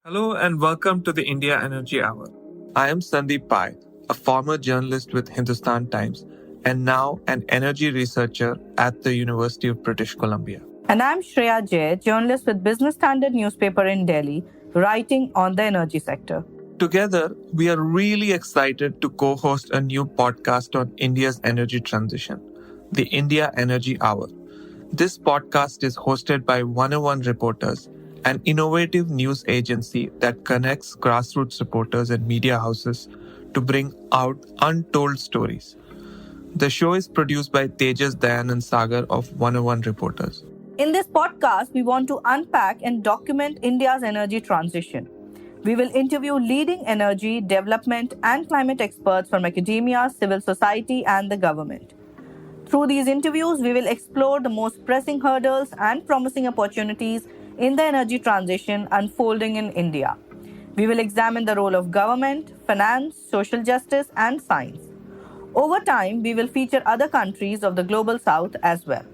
Hello and welcome to the India Energy Hour. I am Sandeep Pai, a former journalist with Hindustan Times and now an energy researcher at the University of British Columbia. And I'm Shreya Jay, journalist with Business Standard newspaper in Delhi, writing on the energy sector. Together, we are really excited to co host a new podcast on India's energy transition, the India Energy Hour. This podcast is hosted by 101 Reporters, an innovative news agency that connects grassroots reporters and media houses to bring out untold stories. The show is produced by Tejas Dayan and Sagar of 101 Reporters. In this podcast, we want to unpack and document India's energy transition. We will interview leading energy, development, and climate experts from academia, civil society, and the government. Through these interviews, we will explore the most pressing hurdles and promising opportunities in the energy transition unfolding in India. We will examine the role of government, finance, social justice, and science. Over time, we will feature other countries of the global south as well.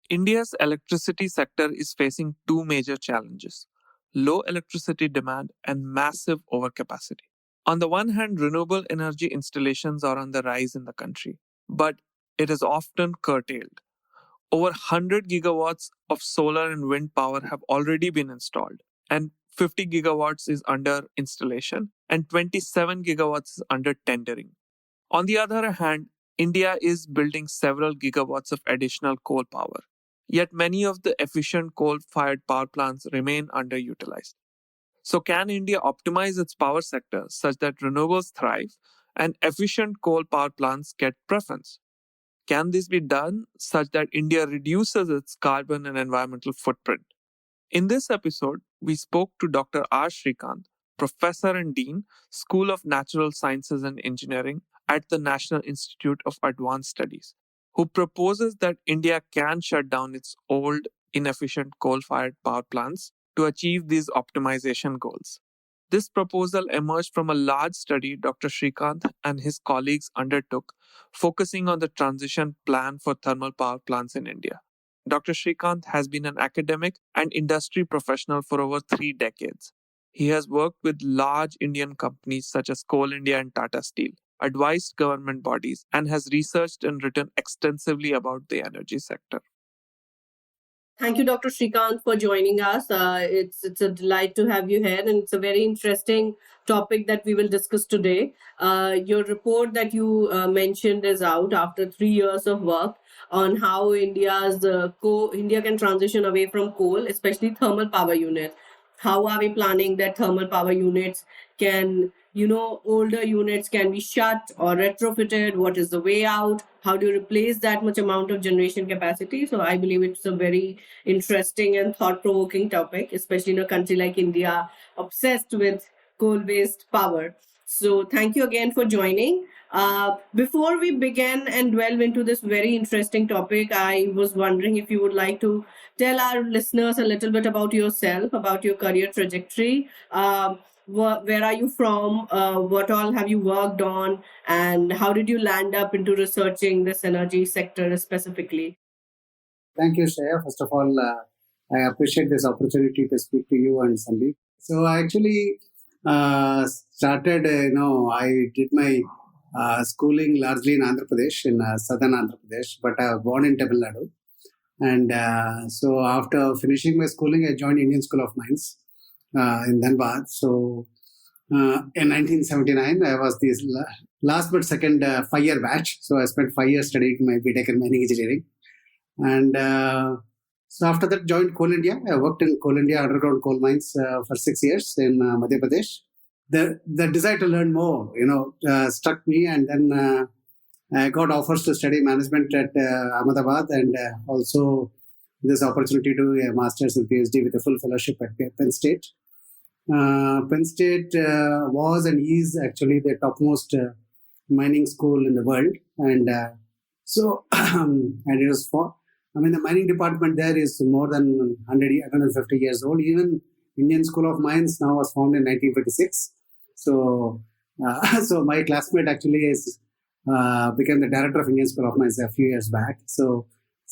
India's electricity sector is facing two major challenges: low electricity demand and massive overcapacity. On the one hand, renewable energy installations are on the rise in the country, but it is often curtailed. Over 100 gigawatts of solar and wind power have already been installed, and 50 gigawatts is under installation, and 27 gigawatts is under tendering. On the other hand, India is building several gigawatts of additional coal power. Yet many of the efficient coal fired power plants remain underutilized. So, can India optimize its power sector such that renewables thrive and efficient coal power plants get preference? Can this be done such that India reduces its carbon and environmental footprint? In this episode, we spoke to Dr. R. Srikanth, Professor and Dean, School of Natural Sciences and Engineering at the National Institute of Advanced Studies, who proposes that India can shut down its old, inefficient coal fired power plants to achieve these optimization goals. This proposal emerged from a large study Dr. Srikanth and his colleagues undertook, focusing on the transition plan for thermal power plants in India. Dr. Srikanth has been an academic and industry professional for over 3 decades. He has worked with large Indian companies such as Coal India and Tata Steel, advised government bodies, and has researched and written extensively about the energy sector. Thank you, Dr. Srikanth, for joining us. It's a delight to have you here, and it's a very interesting topic that we will discuss today. Your report that you mentioned is out after 3 years of work on how India can transition away from coal, especially thermal power units. How are we planning that thermal power units can, older units can be shut or retrofitted? What is the way out? How do you replace that much amount of generation capacity? So I believe it's a very interesting and thought-provoking topic, especially in a country like India, obsessed with coal-based power. So thank you again for joining. Before we begin and delve into this very interesting topic, I was wondering if you would like to tell our listeners a little bit about yourself, about your career trajectory. Where are you from? What all have you worked on? And how did you land up into researching this energy sector specifically? Thank you, Shreya. First of all, I appreciate this opportunity to speak to you and Sandeep. So I actually started, I did my schooling largely in Andhra Pradesh, in southern Andhra Pradesh, but I was born in Tamil Nadu. And so after finishing my schooling, I joined Indian School of Mines in Dhanbad. So in 1979, I was the last but second 5-year batch. So I spent 5 years studying my BTech in mining engineering. And so after that, joined Coal India. I worked in Coal India underground coal mines for 6 years in Madhya Pradesh. The desire to learn more, struck me, and then I got offers to study management at Ahmedabad, and also this opportunity to do a master's and PhD with a full fellowship at Penn State. Penn State was and is actually the topmost mining school in the world, and so and it was the mining department there is more than 150 years old. Even Indian School of Mines now was formed in 1956. So, so my classmate actually is became the director of Indian School of Mines a few years back. So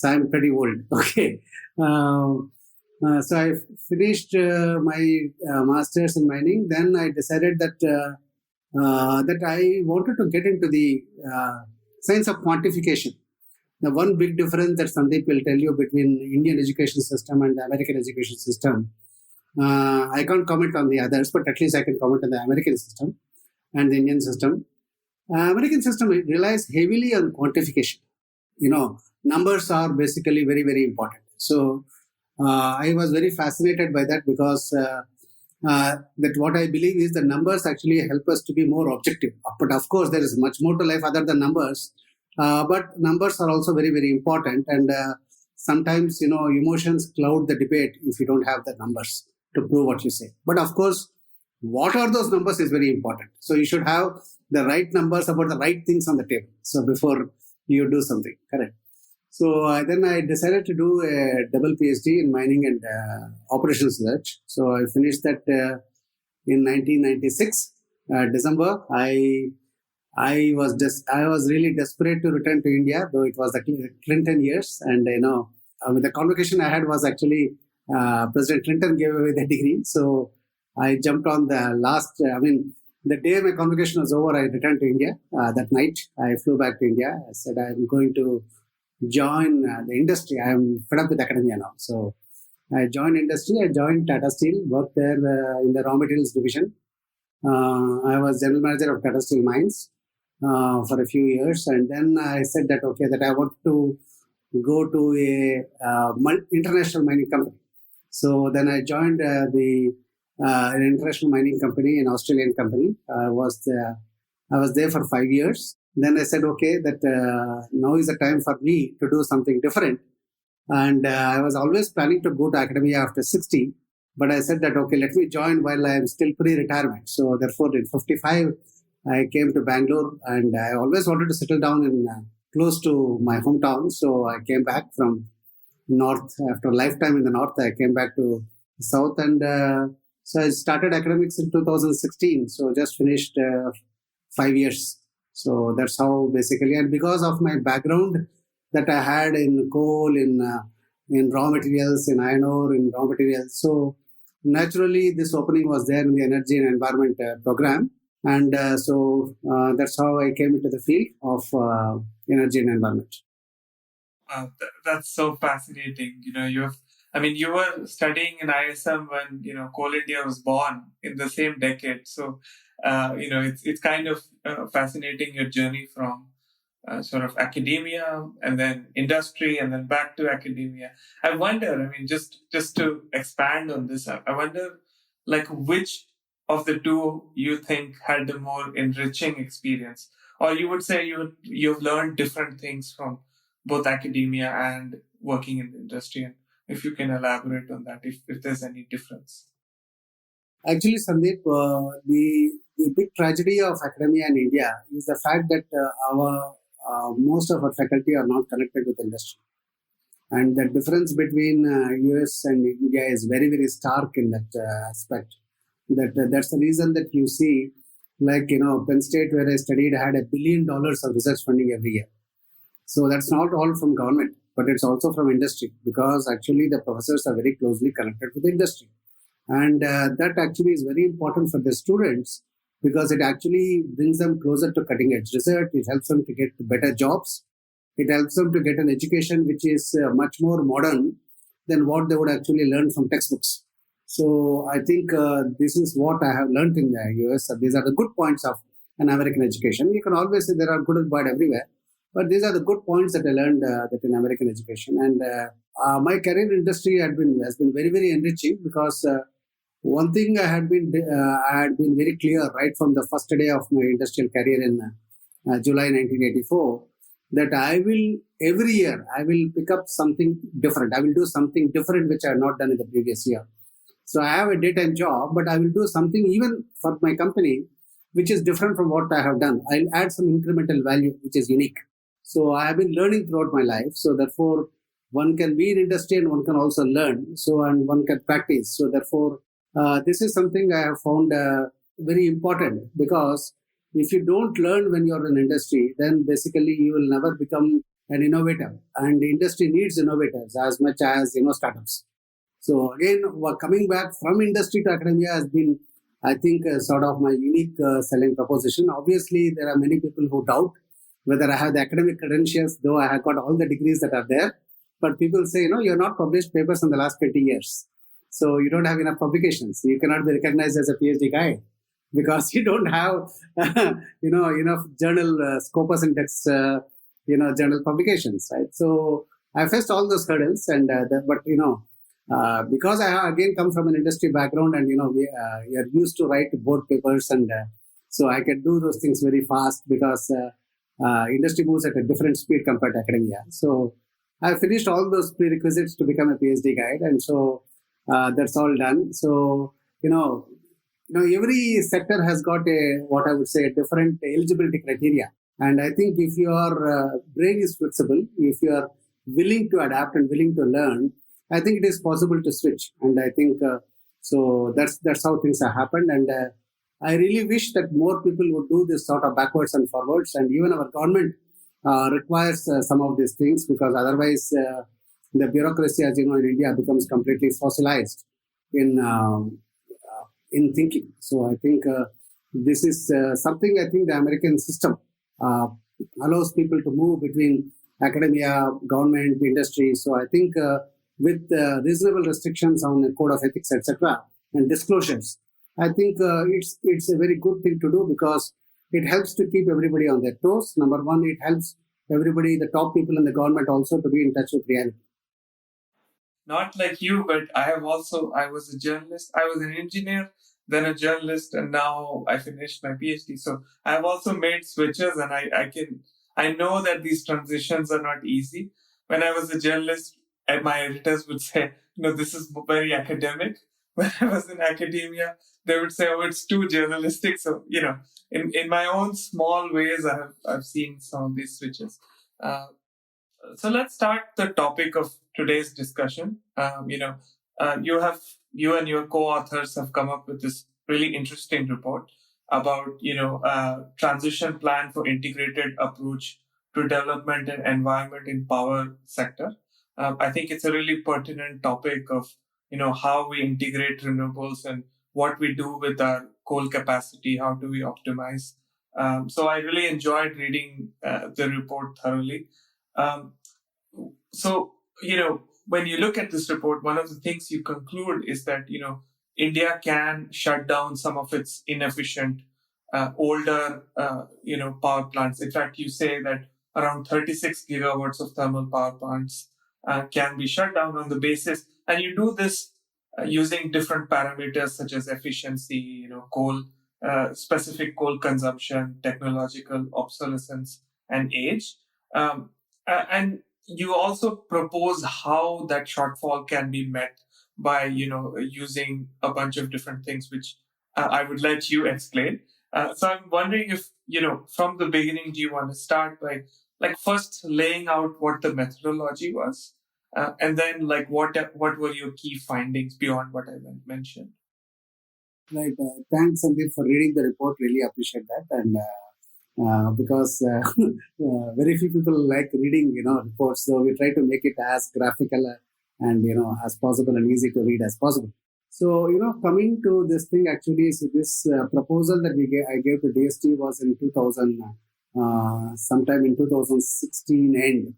I'm pretty old. Okay. So I finished my master's in mining. Then I decided that I wanted to get into the science of quantification. The one big difference that Sandeep will tell you between Indian education system and the American education system, I can't comment on the others, but at least I can comment on the American system and the Indian system. American system relies heavily on quantification. Numbers are basically very, very important. So I was very fascinated by that because that what I believe is the numbers actually help us to be more objective. But of course, there is much more to life other than numbers. But numbers are also very, very important. And sometimes, emotions cloud the debate if you don't have the numbers to prove what you say. But of course, what are those numbers is very important. So you should have the right numbers about the right things on the table. So before you do something, correct. So then I decided to do a double PhD in mining and operations research. So I finished that in 1996, December. I was really desperate to return to India, though it was the Clinton years. And, the convocation I had was actually President Clinton gave away the degree. So I jumped on the last, the day my convocation was over, I returned to India. That night, I flew back to India. I said, I'm going to join the industry. I'm fed up with academia now. So I joined industry. I joined Tata Steel, worked there in the raw materials division. I was general manager of Tata Steel Mines for a few years. And then I said that, that I want to go to a international mining company. So then I joined an international mining company, an Australian company. I was there for 5 years. Then I said, that now is the time for me to do something different. And I was always planning to go to academia after 60. But I said that, let me join while I am still pre-retirement. So therefore, in 55, I came to Bangalore, and I always wanted to settle down in close to my hometown. So I came back from north. After a lifetime in the north, I came back to the south. And so I started academics in 2016. So just finished 5 years. So that's how basically, and because of my background that I had in coal, in raw materials, in iron ore, in raw materials. So naturally, this opening was there in the energy and environment program. And so that's how I came into the field of energy and environment. That's so fascinating. You were studying in ISM when, Coal India was born in the same decade. So, it's kind of fascinating your journey from sort of academia and then industry and then back to academia. I wonder, just to expand on this, I wonder, which of the two you think had the more enriching experience? Or you would say you've learned different things from both academia and working in the industry? And if you can elaborate on that, if there's any difference. Actually, Sandeep, the big tragedy of academia in India is the fact that most of our faculty are not connected with industry. And the difference between US and India is very, very stark in that aspect. That's the reason that you see, Penn State, where I studied, had $1 billion of research funding every year. So that's not all from government, but it's also from industry, because actually the professors are very closely connected with the industry. And that actually is very important for the students, because it actually brings them closer to cutting edge research. It helps them to get better jobs. It helps them to get an education which is much more modern than what they would actually learn from textbooks. So I think this is what I have learned in the US. These are the good points of an American education. You can always say there are good and bad everywhere, but these are the good points that I learned that in American education. And my career in industry has been very, very enriching, because one thing I had been very clear right from the first day of my industrial career in July 1984, that every year I will pick up something different. I will do something different which I have not done in the previous year. So I have a daytime job, but I will do something even for my company which is different from what I have done. I'll add some incremental value which is unique. So I have been learning throughout my life. So therefore, one can be in industry and one can also learn. So, and one can practice. So therefore, this is something I have found very important, because if you don't learn when you're in industry, then basically you will never become an innovator. And the industry needs innovators as much as startups. So again, coming back from industry to academia has been, I think, sort of my unique selling proposition. Obviously, there are many people who doubt whether I have the academic credentials, though I have got all the degrees that are there. But people say, you're not published papers in the last 20 years. So you don't have enough publications. You cannot be recognized as a PhD guy because you don't have, enough journal Scopus Index, journal publications, right? So I faced all those hurdles, because I have again come from an industry background, and we are used to write board papers, and so I can do those things very fast because industry moves at a different speed compared to academia. So I finished all those prerequisites to become a PhD guide, and so that's all done. So every sector has got what I would say a different eligibility criteria, and I think if your brain is flexible, if you are willing to adapt and willing to learn, I think it is possible to switch. And I think so that's how things have happened. And I really wish that more people would do this sort of backwards and forwards. And even our government requires some of these things, because otherwise the bureaucracy, as you know, in India becomes completely fossilized in thinking. So I think this is something I think the American system allows people to move between academia, government, industry. So I think with reasonable restrictions on the code of ethics, etc., and disclosures, I think it's a very good thing to do, because it helps to keep everybody on their toes. Number one, it helps everybody, the top people in the government, also to be in touch with reality. Not like you, but I was a journalist. I was an engineer, then a journalist, and now I finished my PhD. So I've also made switches, and I know that these transitions are not easy. When I was a journalist, and my editors would say, this is very academic. When I was in academia, they would say, oh, it's too journalistic. So, in my own small ways, I've seen some of these switches. So let's start the topic of today's discussion. You and your co-authors have come up with this really interesting report about transition plan for integrated approach to development and environment in power sector. I think it's a really pertinent topic of how we integrate renewables and what we do with our coal capacity. How do we optimize? So I really enjoyed reading the report thoroughly. So, when you look at this report, one of the things you conclude is that, India can shut down some of its inefficient, older, power plants. In fact, you say that around 36 gigawatts of thermal power plants can be shut down on the basis, and you do this using different parameters such as efficiency, coal, specific coal consumption, technological obsolescence, and age. And you also propose how that shortfall can be met by using a bunch of different things, which I would let you explain. So I'm wondering if from the beginning, do you want to start by first laying out what the methodology was, and then what were your key findings beyond what I mentioned? Right. Thanks, Sandeep, for reading the report. Really appreciate that. And because very few people like reading, reports. So we try to make it as graphical and, as possible and easy to read as possible. So, coming to this thing, actually, so this proposal that I gave to DST was in 2000, sometime in 2016 end.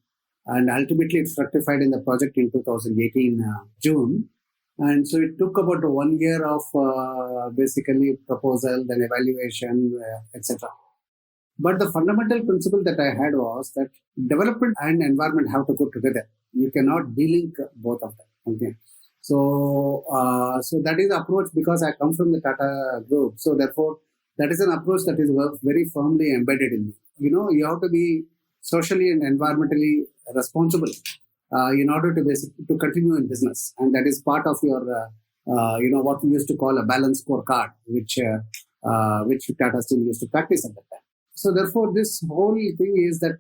And ultimately it's fructified in the project in 2018 June. And so it took about 1 year of basically proposal, then evaluation, etc. But the fundamental principle that I had was that development and environment have to go together. You cannot delink both of them. Okay. So that is the approach, because I come from the Tata group. So therefore, that is an approach that is very firmly embedded in me. You have to be socially and environmentally responsible in order to continue in business. And that is part of your, what we used to call a balanced scorecard, which Tata still used to practice at that time. So therefore, this whole thing is that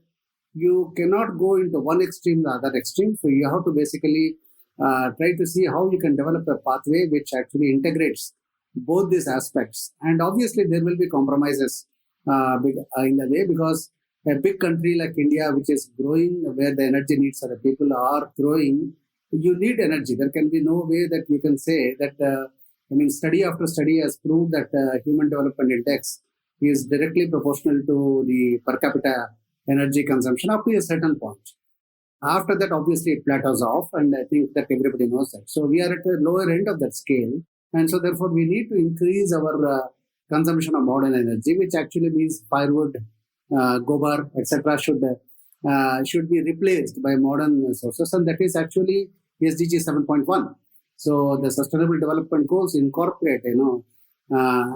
you cannot go into one extreme, the other extreme. So you have to basically try to see how you can develop a pathway which actually integrates both these aspects. And obviously, there will be compromises in the way, because a big country like India, which is growing, where the energy needs of the people are growing, you need energy. There can be no way that you can say that, study after study has proved that Human Development Index is directly proportional to the per capita energy consumption up to a certain point. After that, obviously, it plateaus off, and I think that everybody knows that. So we are at the lower end of that scale, and so therefore we need to increase our consumption of modern energy, which actually means firewood, gobar, etc. should be replaced by modern sources, and that is actually SDG 7.1. So the Sustainable Development Goals incorporate, universal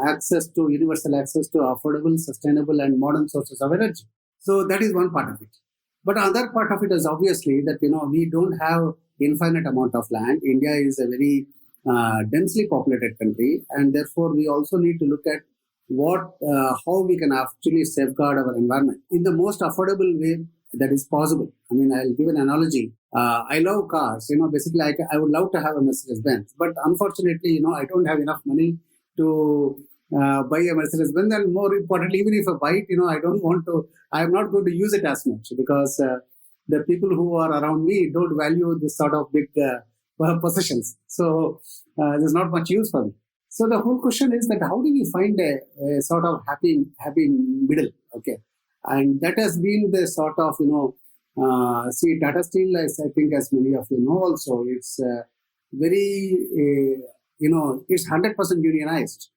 access to affordable, sustainable, and modern sources of energy. So that is one part of it. But another part of it is obviously that, we don't have infinite amount of land. India is a very densely populated country, and therefore we also need to look at how we can actually safeguard our environment in the most affordable way that is possible. I'll give an analogy. I love cars. Basically, I would love to have a Mercedes-Benz, but unfortunately, I don't have enough money to buy a Mercedes-Benz, and more importantly, even if I buy it, I'm not going to use it as much, because the people who are around me don't value this sort of big possessions. So there's not much use for me. So the whole question is that how do we find a sort of happy middle? Okay. And that has been the sort of, Tata Steel, I think, as many of you know also, it's it's 100% unionized.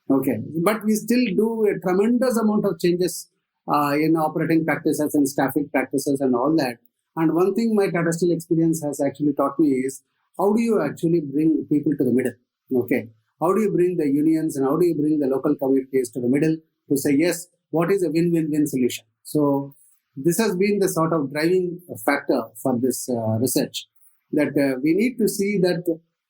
Okay. But we still do a tremendous amount of changes in operating practices and staffing practices and all that. And one thing my Tata Steel experience has actually taught me is, how do you actually bring people to the middle? Okay. How do you bring the unions and how do you bring the local communities to the middle to say, yes, what is a win-win-win solution? So this has been the sort of driving factor for this research, that we need to see that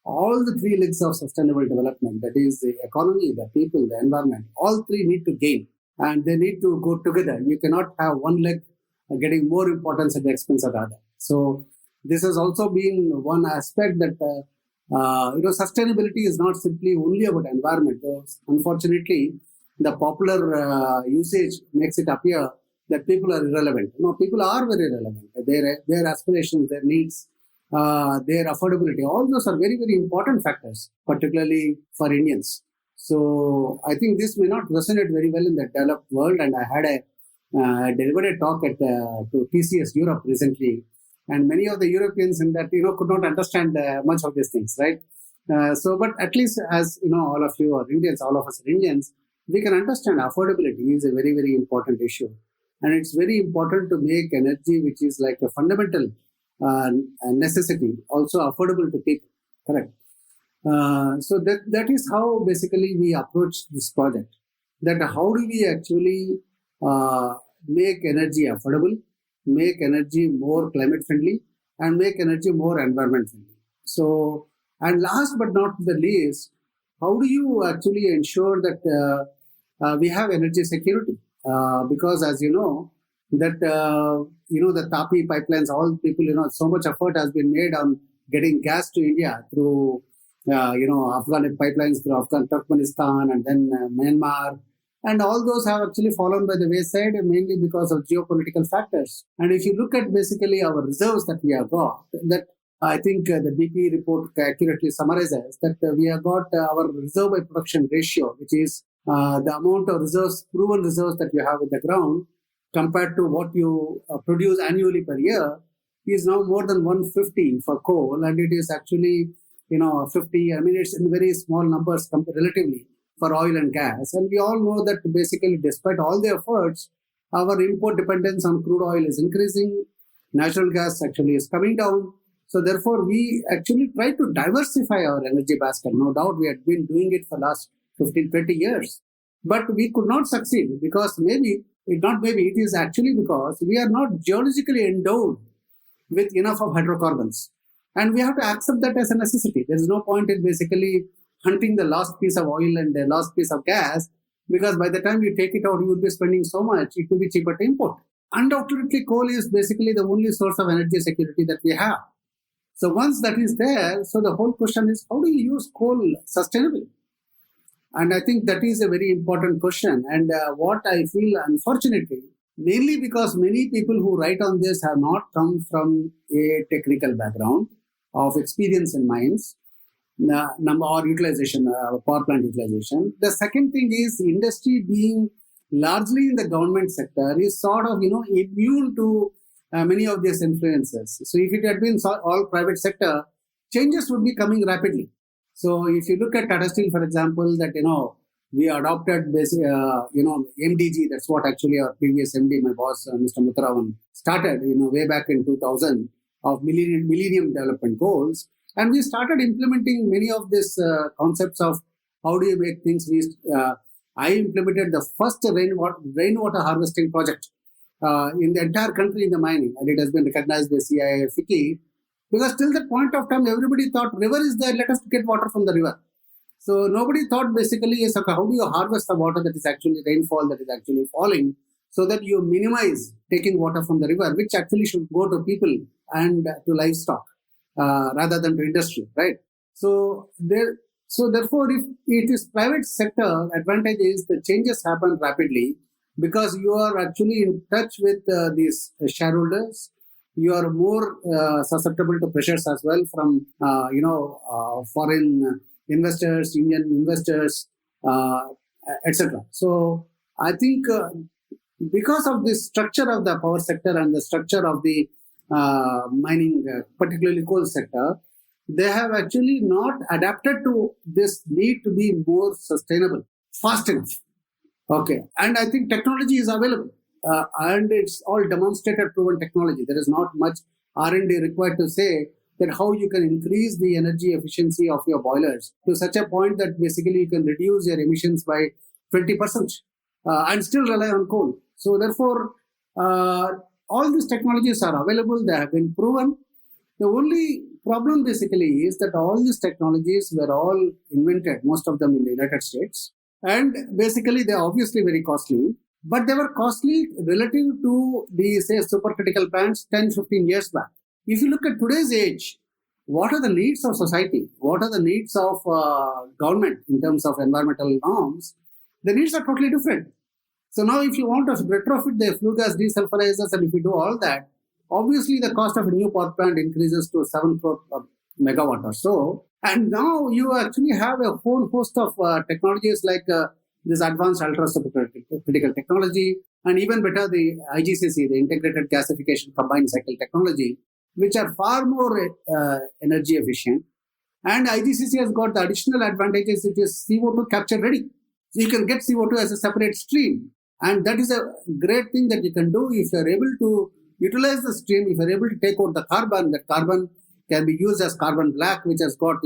all the three legs of sustainable development, that is the economy, the people, the environment, all three need to gain and they need to go together. You cannot have one leg getting more importance at the expense of the other. So this has also been one aspect that sustainability is not simply only about environment. Unfortunately, the popular usage makes it appear that people are irrelevant. No, people are very relevant. Their aspirations, their needs, their affordability, all those are very, very important factors, particularly for Indians. So I think this may not resonate very well in the developed world. And I had delivered a talk to TCS Europe recently, and many of the Europeans in that could not understand much of these things, right? But at least as all of you are Indians, all of us are Indians, we can understand affordability is a very, very important issue, and it's very important to make energy, which is like a fundamental necessity, also affordable to people. Correct. So that is how basically we approach this project. That how do we actually make energy affordable, make energy more climate friendly, and make energy more environment friendly. So, and last but not the least, how do you actually ensure that we have energy security? Because as you know, that the Tapi pipelines, all people, so much effort has been made on getting gas to India through Afghan pipelines through Afghan Turkmenistan and then Myanmar. And all those have actually fallen by the wayside, mainly because of geopolitical factors. And if you look at basically our reserves that we have got, that I think the BP report accurately summarizes that we have got our reserve by production ratio, which is the amount of reserves, proven reserves that you have in the ground compared to what you produce annually per year, is now more than 150 for coal. And it is actually, 50, it's in very small numbers relatively for oil and gas. And we all know that basically, despite all the efforts, our import dependence on crude oil is increasing. Natural gas actually is coming down. So therefore, we actually try to diversify our energy basket. No doubt we had been doing it for the last 15, 20 years. But we could not succeed because it is actually because we are not geologically endowed with enough of hydrocarbons. And we have to accept that as a necessity. There is no point in basically hunting the last piece of oil and the last piece of gas, because by the time you take it out, you will be spending so much, it will be cheaper to import. Undoubtedly, coal is basically the only source of energy security that we have. So once that is there, so the whole question is, how do you use coal sustainably? And I think that is a very important question. And what I feel, unfortunately, mainly because many people who write on this have not come from a technical background of experience in mines, number or utilization, power plant utilization. The second thing is industry being largely in the government sector is sort of, immune to many of these influences. So if it had been all private sector, changes would be coming rapidly. So if you look at Tata Steel, for example, that, we adopted this, MDG. That's what actually our previous MD, my boss, Mr. Muthuraman, started, way back in 2000 of Millennium Development Goals. And we started implementing many of these concepts of how do you make things. I implemented the first rainwater harvesting project in the entire country in the mining, and it has been recognized by CII FICCI, because till that point of time, everybody thought river is there, let us get water from the river. So nobody thought basically, yes, okay, how do you harvest the water that is actually rainfall that is actually falling, so that you minimize taking water from the river, which actually should go to people and to livestock rather than to industry, right? So therefore, if it is private sector, advantage is the changes happen rapidly because you are actually in touch with these shareholders. You are more susceptible to pressures as well from foreign investors, Indian investors, etc. So I think because of the structure of the power sector and the structure of the mining, particularly coal sector, they have actually not adapted to this need to be more sustainable fast enough. Okay, and I think technology is available, and it's all demonstrated, proven technology. There is not much R&D required to say that how you can increase the energy efficiency of your boilers to such a point that basically you can reduce your emissions by 20% and still rely on coal. So therefore, all these technologies are available. They have been proven. The only problem basically is that all these technologies were all invented, most of them in the United States. And basically, they're obviously very costly, but they were costly relative to the, say, supercritical plants 10, 15 years back. If you look at today's age, what are the needs of society? What are the needs of government in terms of environmental norms? The needs are totally different. So now if you want to retrofit the flue gas desulfurizers and if you do all that, obviously the cost of a new power plant increases to 7 crore per megawatt or so. And now you actually have a whole host of technologies like this advanced ultra-supercritical technology, and even better the IGCC, the integrated gasification combined cycle technology, which are far more energy efficient. And IGCC has got the additional advantages, it is CO2 capture ready. So you can get CO2 as a separate stream. And that is a great thing that you can do if you are able to utilize the stream, if you are able to take out the carbon, that carbon can be used as carbon black, which has got,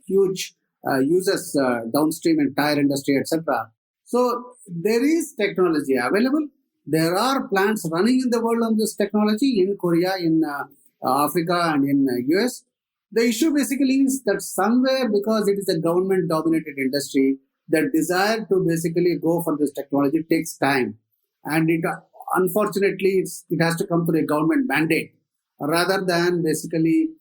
huge uses downstream in tire industry, etc. So there is technology available. There are plants running in the world on this technology in Korea, in Africa, and in US. The issue basically is that somewhere, because it is a government-dominated industry, the desire to basically go for this technology takes time, and it unfortunately it has to come through a government mandate rather than basically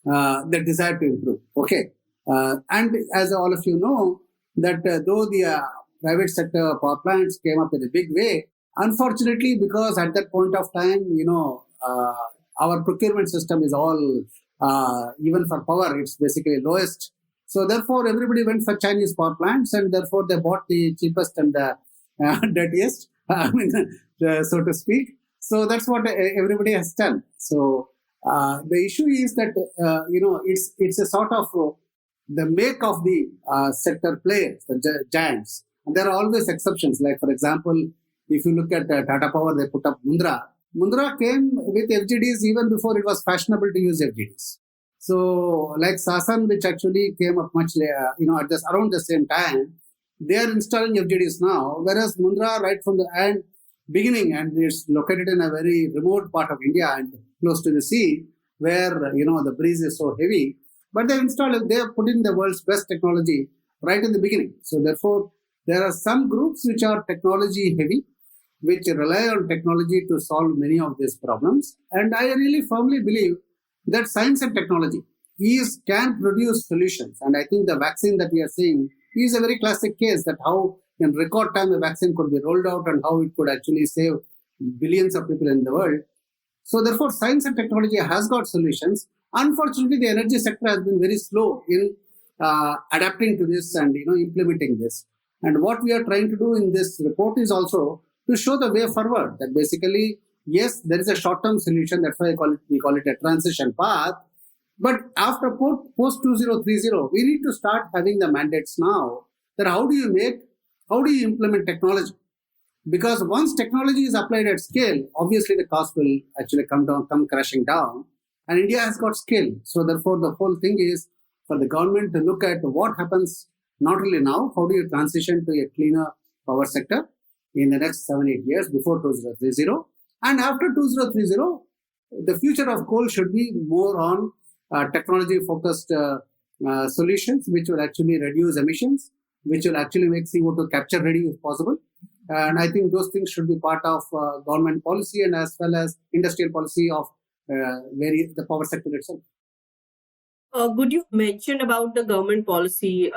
the desire to improve. Okay, and as all of you know, that though the private sector power plants came up in a big way, unfortunately, because at that point of time, our procurement system is all, even for power, it's basically lowest. So therefore, everybody went for Chinese power plants, and therefore they bought the cheapest and the dirtiest, so to speak. So that's what everybody has done. So the issue is that it's a sort of the make of the sector players, the giants. And there are always exceptions. Like for example, if you look at Tata Power, they put up Mundra. Mundra came with FGDs even before it was fashionable to use FGDs. So like Sasan, which actually came up much later, at just around the same time, they are installing FGDs now, whereas Mundra right from the beginning, and it's located in a very remote part of India and close to the sea, where the breeze is so heavy. But they are putting the world's best technology right in the beginning. So therefore, there are some groups which are technology heavy, which rely on technology to solve many of these problems. And I really firmly believe that science and technology can produce solutions. And I think the vaccine that we are seeing is a very classic case that how in record time a vaccine could be rolled out and how it could actually save billions of people in the world. So therefore, science and technology has got solutions. Unfortunately, the energy sector has been very slow in adapting to this and implementing this. And what we are trying to do in this report is also to show the way forward. That basically, yes, there is a short-term solution. That's why we call it a transition path. But after post 2030, we need to start having the mandates now. That how do you implement technology? Because once technology is applied at scale, obviously the cost will actually come crashing down. And India has got scale. So therefore, the whole thing is for the government to look at what happens not only now, how do you transition to a cleaner power sector in the next 7-8 years before 2030. And after 2030, the future of coal should be more on technology-focused solutions, which will actually reduce emissions, which will actually make CO2 capture ready if possible. And I think those things should be part of government policy and as well as industrial policy of the power sector itself. Good, you mentioned about the government policy.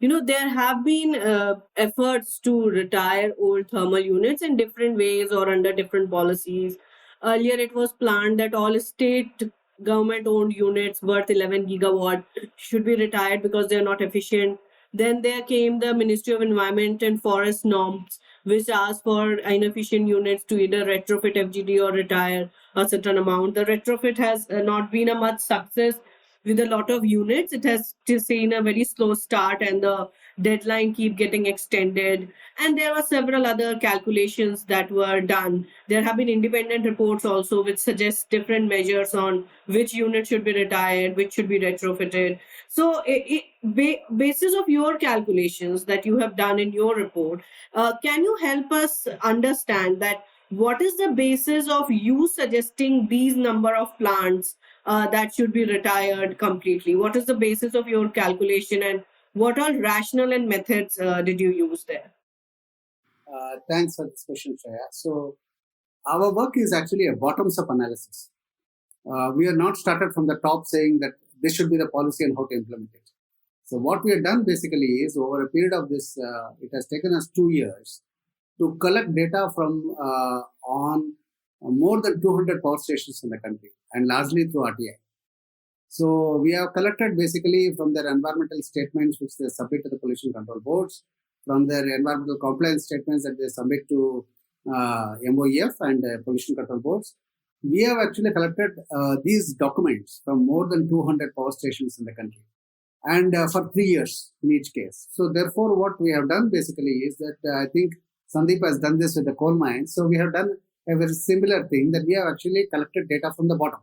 There have been efforts to retire old thermal units in different ways or under different policies. Earlier, it was planned that all state government-owned units worth 11 gigawatt should be retired because they are not efficient. Then there came the Ministry of Environment and Forest norms, which asked for inefficient units to either retrofit FGD or retire a certain amount. The retrofit has not been a much success with a lot of units. It has still seen a very slow start and the deadline keep getting extended. And there were several other calculations that were done. There have been independent reports also which suggest different measures on which unit should be retired, which should be retrofitted. So basis of your calculations that you have done in your report, can you help us understand that what is the basis of you suggesting these number of plants that should be retired completely? What is the basis of your calculation and what all rationale and methods did you use there? Thanks for this question, Shreya. So our work is actually a bottoms-up analysis. We are not started from the top saying that this should be the policy and how to implement it. So what we have done basically is over a period of this, it has taken us 2 years to collect data from on more than 200 power stations in the country and largely through RTI. So we have collected basically from their environmental statements which they submit to the pollution control boards, from their environmental compliance statements that they submit to MOEF and pollution control boards. We have actually collected these documents from more than 200 power stations in the country and for 3 years in each case. So therefore what we have done basically is that I think Sandeep has done this with the coal mines. So we have done a very similar thing that we have actually collected data from the bottom.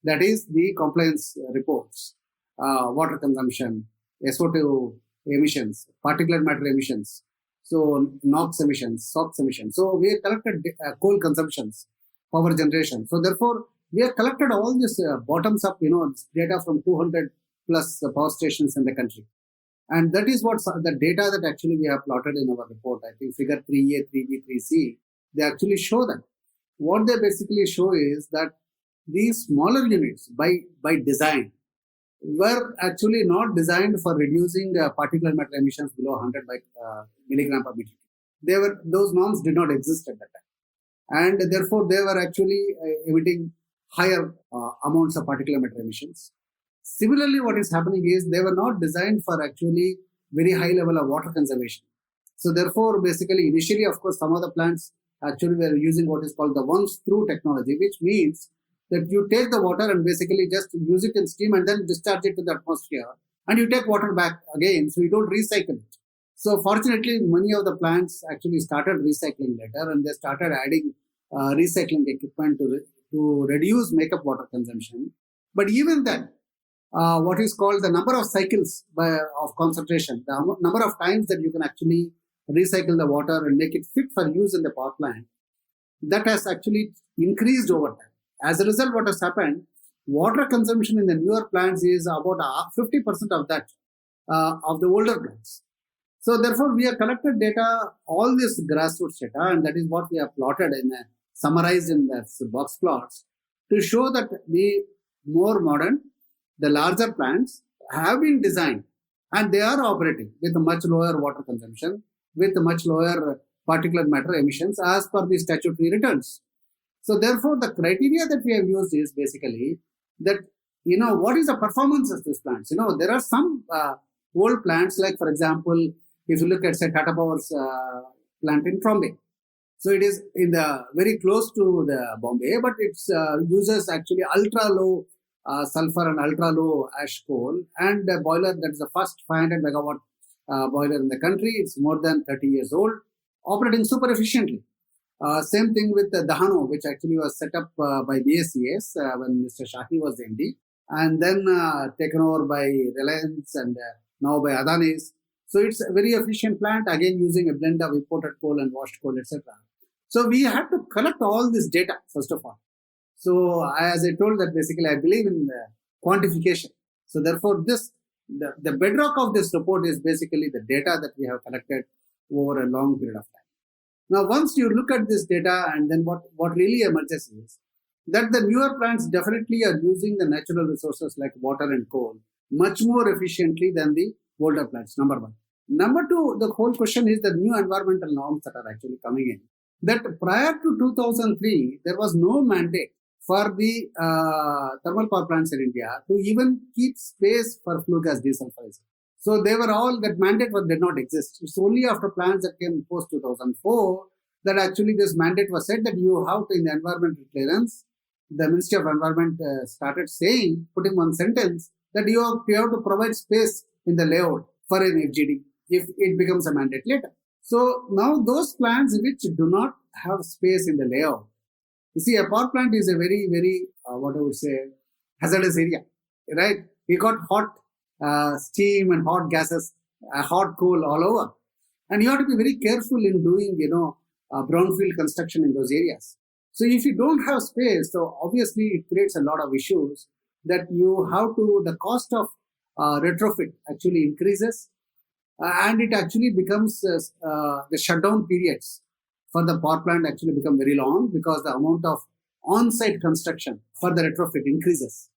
That is the compliance reports, water consumption, SO2 emissions, particulate matter emissions, so NOx emissions, SOx emissions. So we have collected coal consumptions, power generation. So therefore, we have collected all this bottoms up, data from 200 plus power stations in the country. And that is what the data that actually we have plotted in our report. I think figure 3A, 3B, 3C, they actually show that. What they basically show is that these smaller units by design were actually not designed for reducing particulate matter emissions below 100 milligram per meter. Those norms did not exist at that time. And therefore, they were actually emitting higher amounts of particulate matter emissions. Similarly, what is happening is they were not designed for actually very high level of water conservation. So therefore, basically, initially, of course, some of the plants actually were using what is called the once through technology, which means that you take the water and basically just use it in steam and then discharge it to the atmosphere. And you take water back again, so you don't recycle it. So fortunately, many of the plants actually started recycling later and they started adding recycling equipment to reduce makeup water consumption. But even then, what is called the number of cycles of concentration, the number of times that you can actually recycle the water and make it fit for use in the power plant, that has actually increased over time. As a result, what has happened, water consumption in the newer plants is about 50% of that of the older plants. So therefore, we have collected data, all this grassroots data, and that is what we have plotted summarized in the box plots to show that the more modern, the larger plants have been designed And they are operating with a much lower water consumption, with much lower particulate matter emissions as per the statutory returns. So therefore, the criteria that we have used is basically that, what is the performance of these plants? There are some old plants, like, for example, if you look at, say, Tata Power's plant in Bombay. So it is in the very close to the Bombay, but it uses actually ultra low sulfur and ultra low ash coal, and a boiler that is the first 500 megawatt boiler in the country. It's more than 30 years old, operating super efficiently. Same thing with the Dahanu, which actually was set up by BSES when Mr. Shahi was the MD, and then taken over by Reliance and now by Adani's. So it's a very efficient plant, again using a blend of imported coal and washed coal, etc. So we have to collect all this data, first of all. So as I told that basically I believe in quantification. So therefore the bedrock of this report is basically the data that we have collected over a long period of time. Now, once you look at this data, and then what really emerges is that the newer plants definitely are using the natural resources like water and coal much more efficiently than the older plants, number one. Number two, the whole question is the new environmental norms that are actually coming in. That prior to 2003, there was no mandate for the thermal power plants in India to even keep space for flue gas desulfurization. So they were all, that mandate did not exist. It's only after plans that came post 2004 that actually this mandate was said that you have to, in the environmental clearance, the Ministry of Environment started saying, putting one sentence, that you have to provide space in the layout for an FGD if it becomes a mandate later. So now those plants which do not have space in the layout, you see, a power plant is a very, very, hazardous area, right? We got hot steam and hot gases, hot coal all over. And you have to be very careful in doing, brownfield construction in those areas. So if you don't have space, so obviously it creates a lot of issues that you have to, the cost of retrofit actually increases, and it actually becomes, the shutdown periods for the power plant actually become very long because the amount of on-site construction for the retrofit increases.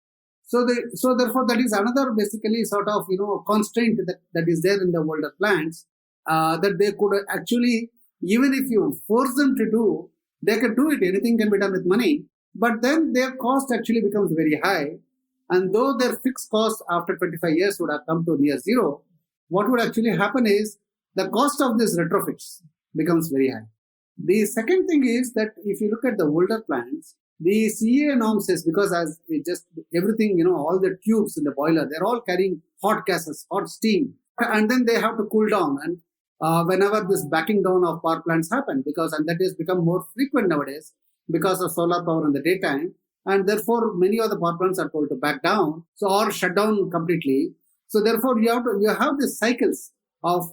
So therefore, that is another basically sort of, constraint that is there in the older plants, that they could actually, even if you force them to do, they can do it. Anything can be done with money, but then their cost actually becomes very high. And though their fixed cost after 25 years would have come to near zero, what would actually happen is the cost of these retrofits becomes very high. The second thing is that if you look at the older plants, the CA norm says, because as it just everything, all the tubes in the boiler, they're all carrying hot gases, hot steam, and then they have to cool down. And whenever this backing down of power plants happen, and that has become more frequent nowadays because of solar power in the daytime, and therefore many of the power plants are told to back down, so or shut down completely. So therefore you have these cycles of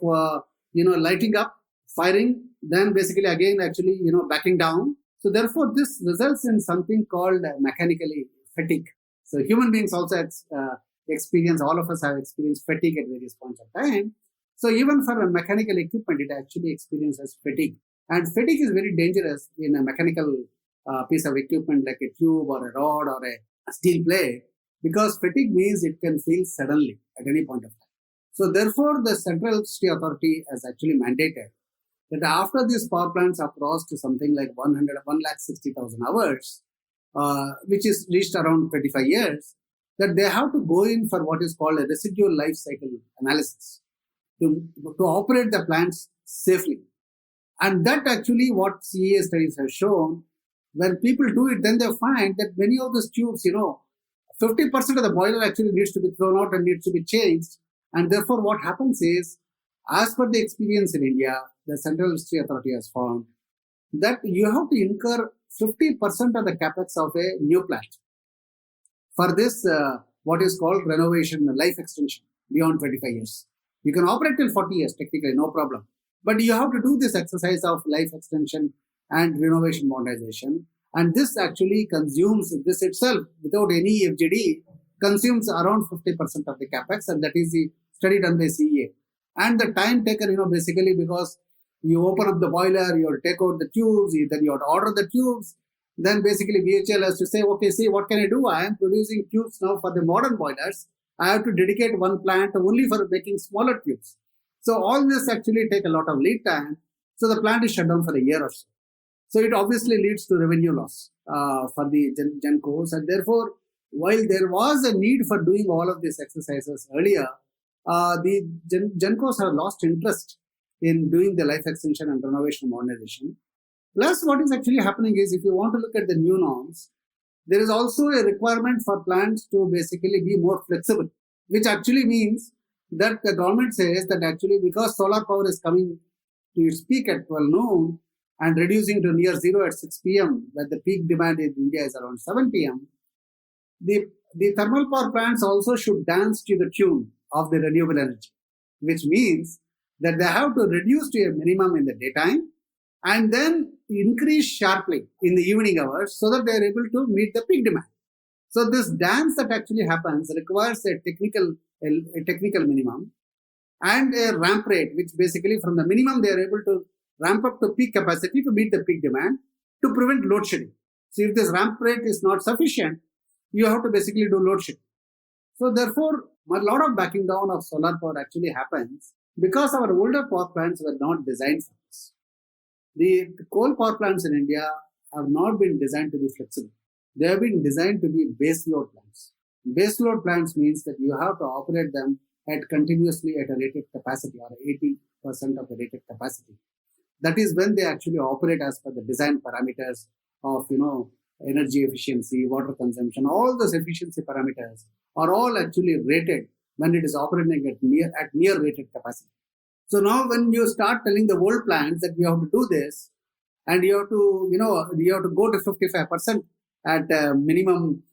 lighting up, firing, then basically again actually backing down. So therefore this results in something called mechanically fatigue. So human beings also experience, all of us have experienced fatigue at various points of time. So even for a mechanical equipment, it actually experiences fatigue. And fatigue is very dangerous in a mechanical piece of equipment like a tube or a rod or a steel plate, because fatigue means it can fail suddenly at any point of time. So therefore, the Central Electricity Authority has actually mandated that after these power plants are crossed to something like 160,000 hours, which is reached around 25 years, that they have to go in for what is called a residual life cycle analysis to operate the plants safely. And that actually what CEA studies have shown, when people do it, then they find that many of those tubes, 50% of the boiler actually needs to be thrown out and needs to be changed. And therefore what happens is, as per the experience in India, the Central Electricity Authority has found that you have to incur 50% of the capex of a new plant for this, what is called renovation, life extension beyond 25 years. You can operate till 40 years, technically, no problem. But you have to do this exercise of life extension and renovation modernization. And this actually consumes, this itself, without any FGD, consumes around 50% of the capex. And that is the study done by CEA. And the time taken, basically because you open up the boiler, you take out the tubes, then you have to order the tubes. Then basically VHL has to say, okay, see, what can I do? I am producing tubes now for the modern boilers. I have to dedicate one plant only for making smaller tubes. So all this actually take a lot of lead time. So the plant is shut down for a year or so. So it obviously leads to revenue loss for the Gencos. And therefore, while there was a need for doing all of these exercises earlier, the Gencos have lost interest in doing the life extension and renovation modernization. Plus, what is actually happening is, if you want to look at the new norms, there is also a requirement for plants to basically be more flexible, which actually means that the government says that actually because solar power is coming to its peak at 12 noon and reducing to near zero at 6 p.m., where the peak demand in India is around 7 p.m., the thermal power plants also should dance to the tune of the renewable energy, which means that they have to reduce to a minimum in the daytime and then increase sharply in the evening hours so that they are able to meet the peak demand. So this dance that actually happens requires a technical minimum and a ramp rate, which basically from the minimum they are able to ramp up to peak capacity to meet the peak demand to prevent load shedding. So if this ramp rate is not sufficient, you have to basically do load shedding. So therefore, a lot of backing down of solar power actually happens because our older power plants were not designed for this. The coal power plants in India have not been designed to be flexible. They have been designed to be base load plants. Base load plants means that you have to operate them at continuously at a rated capacity or 80% of the rated capacity. That is when they actually operate as per the design parameters of, energy efficiency, water consumption. All those efficiency parameters are all actually rated when it is operating at near rated capacity. So now when you start telling the old plants that you have to do this and you have to go to 55% at minimum,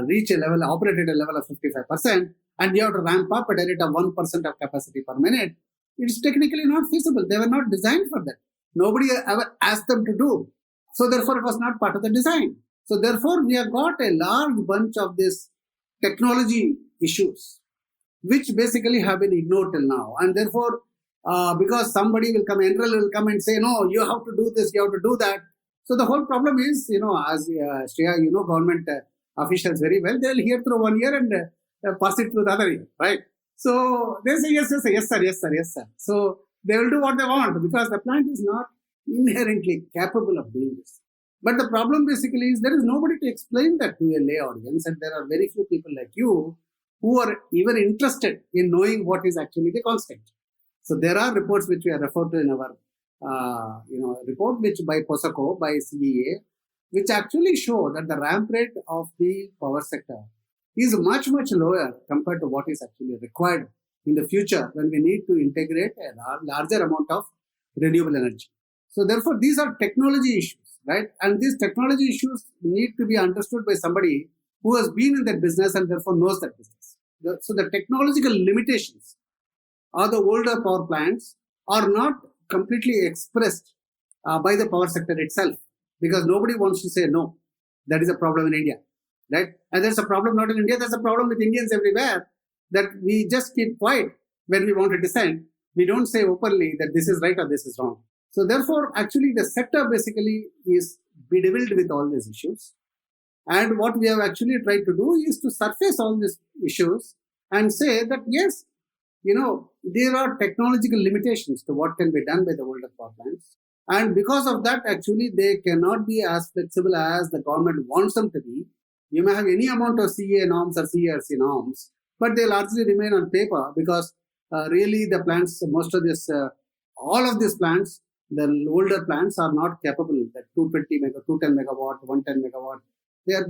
reach a level, operate at a level of 55%, and you have to ramp up at a rate of 1% of capacity per minute, it's technically not feasible. They were not designed for that. Nobody ever asked them to do. So therefore, it was not part of the design. So therefore, we have got a large bunch of these technology issues, which basically have been ignored till now. And therefore, because somebody will come, NREL will come and say, no, you have to do this, you have to do that. So the whole problem is, as Shreya, government officials very well, they'll hear through 1 year and pass it through the other year, right? So they say, yes, sir. So they will do what they want because the plant is not inherently capable of doing this. But the problem basically is there is nobody to explain that to a lay audience, and there are very few people like you who are even interested in knowing what is actually the constraint. So there are reports which we are referred to in our report which by POSACO, by CEA, which actually show that the ramp rate of the power sector is much, much lower compared to what is actually required in the future when we need to integrate a larger amount of renewable energy. So therefore, these are technology issues, right? And these technology issues need to be understood by somebody who has been in that business and therefore knows that business. So the technological limitations of the older power plants are not completely expressed by the power sector itself, because nobody wants to say no. That is a problem in India, right? And there's a problem not in India, there's a problem with Indians everywhere, that we just keep quiet when we want to dissent. We don't say openly that this is right or this is wrong. So therefore, actually the sector basically is bedeviled with all these issues. And what we have actually tried to do is to surface all these issues and say that yes, there are technological limitations to what can be done by the older power plants. And because of that, actually, they cannot be as flexible as the government wants them to be. You may have any amount of CA norms or CRC norms, but they largely remain on paper because really the plants, all of these plants, the older plants are not capable, that 210 megawatt, 110 megawatt,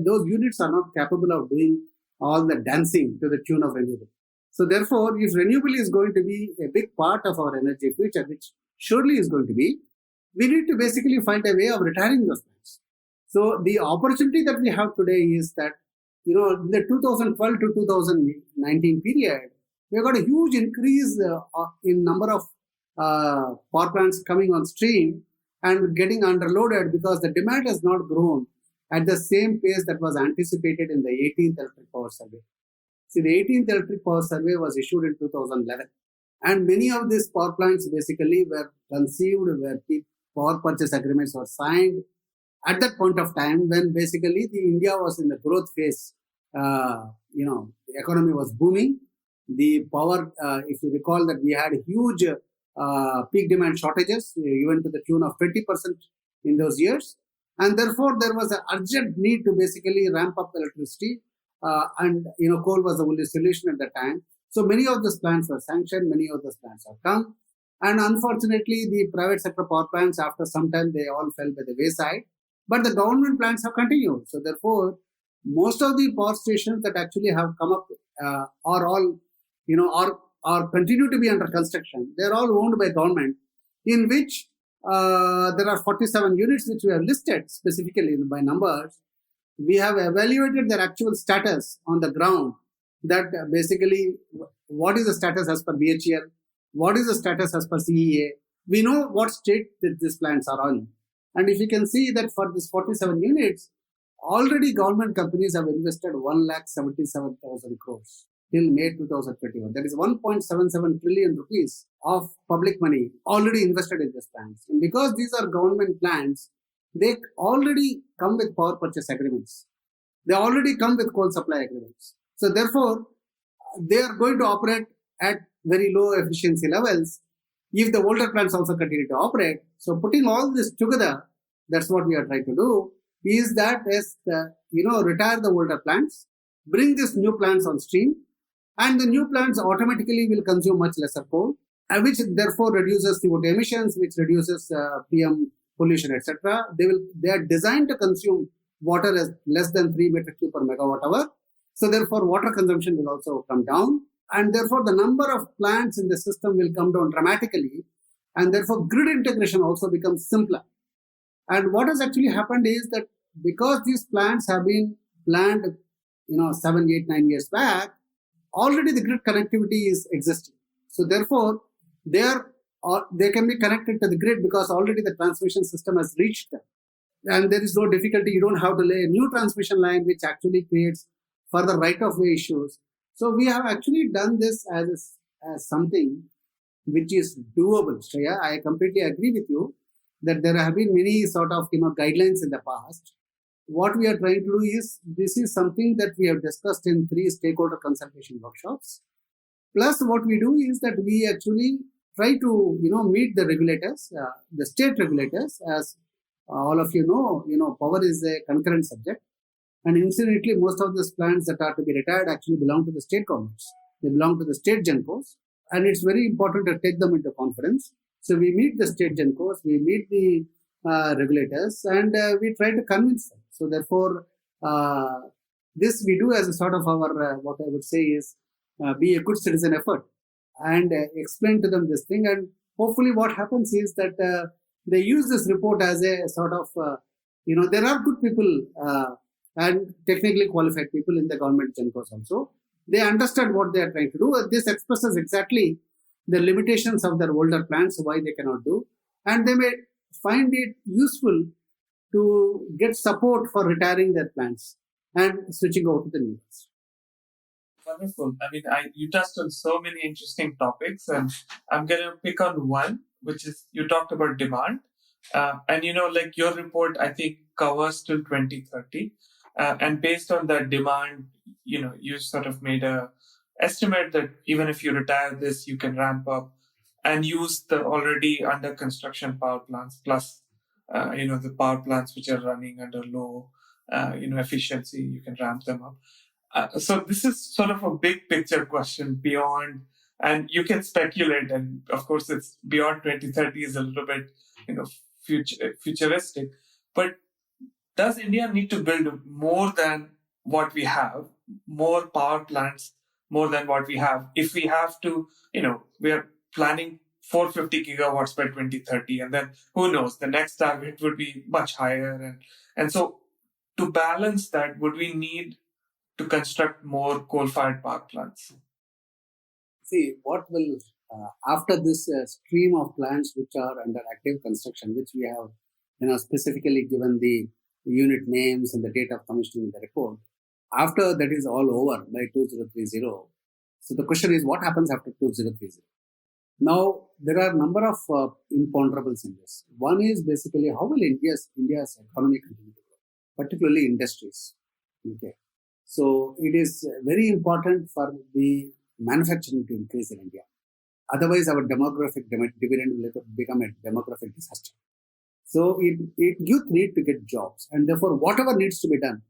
those units are not capable of doing all the dancing to the tune of renewable. So therefore, if renewable is going to be a big part of our energy future, which surely is going to be, we need to basically find a way of retiring those plants. So the opportunity that we have today is that, in the 2012 to 2019 period, we got a huge increase in number of power plants coming on stream and getting underloaded because the demand has not grown at the same pace that was anticipated in the 18th Electric Power Survey. See, the 18th Electric Power Survey was issued in 2011. And many of these power plants basically were conceived where power purchase agreements were signed at that point of time when basically the India was in the growth phase the economy was booming. The power, if you recall that we had huge peak demand shortages, even to the tune of 20% in those years. And therefore, there was an urgent need to basically ramp up electricity. And coal was the only solution at that time. So many of those plants were sanctioned, many of those plants have come. And unfortunately, the private sector power plants, after some time, they all fell by the wayside. But the government plants have continued. So therefore, most of the power stations that actually have come up are all, or continue to be under construction. They're all owned by government, in which there are 47 units which we have listed specifically by numbers. We have evaluated their actual status on the ground, that basically what is the status as per BHEL, what is the status as per CEA. We know what state that these plants are on. And if you can see that for these 47 units, already government companies have invested 1,77,000 crores till May 2021. That is 1.77 trillion rupees of public money already invested in these plants. And because these are government plants, they already come with power purchase agreements. They already come with coal supply agreements. So therefore, they are going to operate at very low efficiency levels if the older plants also continue to operate. So putting all this together, that's what we are trying to do, is that retire the older plants, bring these new plants on stream, and the new plants automatically will consume much lesser coal, which therefore reduces CO2 emissions, which reduces PM pollution, etc. They are designed to consume water as less than 3 metric cube per megawatt hour. So therefore, water consumption will also come down, and therefore the number of plants in the system will come down dramatically, and therefore grid integration also becomes simpler. And what has actually happened is that because these plants have been planned, 7, 8, 9 years back, already the grid connectivity is existing. So therefore, they can be connected to the grid because already the transmission system has reached them. And there is no difficulty. You don't have to lay a new transmission line, which actually creates further right-of-way issues. So we have actually done this as something which is doable. Shreya, I completely agree with you that there have been many sort of guidelines in the past. What we are trying to do is, this is something that we have discussed in 3 stakeholder consultation workshops. Plus, what we do is that we actually try to meet the regulators, the state regulators. As all of you know, power is a concurrent subject. And incidentally, most of these plants that are to be retired actually belong to the state governments. They belong to the state GENCOs. And it's very important to take them into conference. So we meet the state GENCOs, we meet the regulators, and we try to convince them. So therefore, this we do as a sort of our, what I would say is, be a good citizen effort, and explain to them this thing. And hopefully what happens is that they use this report as a sort of, there are good people and technically qualified people in the government GENCOs also. They understand what they are trying to do. This expresses exactly the limitations of their older plants, why they cannot do. And they may find it useful to get support for retiring their plants and switching over to the new ones. Wonderful. I mean, you touched on so many interesting topics, and I'm going to pick on one, which is you talked about demand. And, like your report, I think covers till 2030. And based on that demand, you sort of made a estimate that even if you retire this, you can ramp up and use the already under construction power plants, plus, the power plants which are running under low, efficiency, you can ramp them up. So this is sort of a big picture question beyond, and you can speculate, and of course it's beyond 2030 is a little bit, futuristic, but does India need to build more than what we have, more power plants, more than what we have? If we have to, we are planning 450 gigawatts by 2030, and then who knows, the next target would be much higher. And so to balance that, would we need to construct more coal-fired power plants? See, what will, after this stream of plants which are under active construction, which we have, specifically given the unit names and the date of commissioning in the report, after that is all over by 2030. So the question is, what happens after 2030? Now, there are a number of imponderables in this. One is basically, how will India's economy continue to grow, particularly industries. Okay. So it is very important for the manufacturing to increase in India. Otherwise, our demographic dividend will become a demographic disaster. So youth need to get jobs, and therefore whatever needs to be done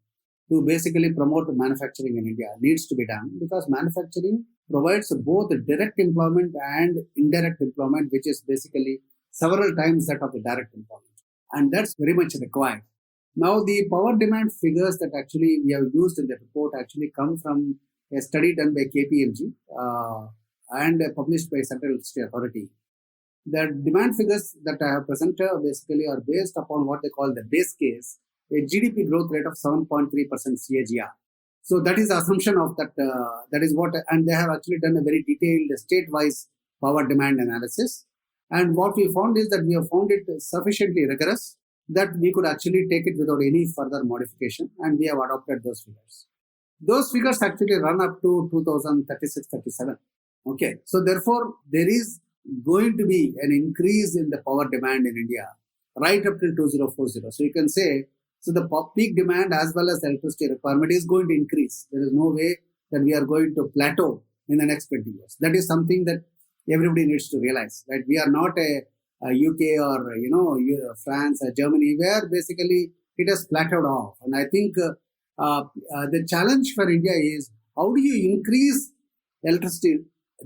to basically promote manufacturing in India needs to be done, because manufacturing provides both direct employment and indirect employment, which is basically several times that of the direct employment. And that's very much required. Now, the power demand figures that actually we have used in the report actually come from a study done by KPMG and published by Central Electricity Authority. The demand figures that I have presented basically are based upon what they call the base case, a GDP growth rate of 7.3% CAGR. So that is the assumption of that. That is what, and they have actually done a very detailed state-wise power demand analysis. And what we found is that we have found it sufficiently rigorous that we could actually take it without any further modification, and we have adopted those figures. Those figures actually run up to 2036-37. Okay, so therefore there is going to be an increase in the power demand in India right up till 2040. So you can say, so the peak demand as well as the electricity requirement is going to increase. There is no way that we are going to plateau in the next 20 years. That is something that everybody needs to realize, that we are not a UK or France or Germany, where basically it has plateaued off. And I think the challenge for India is, how do you increase electricity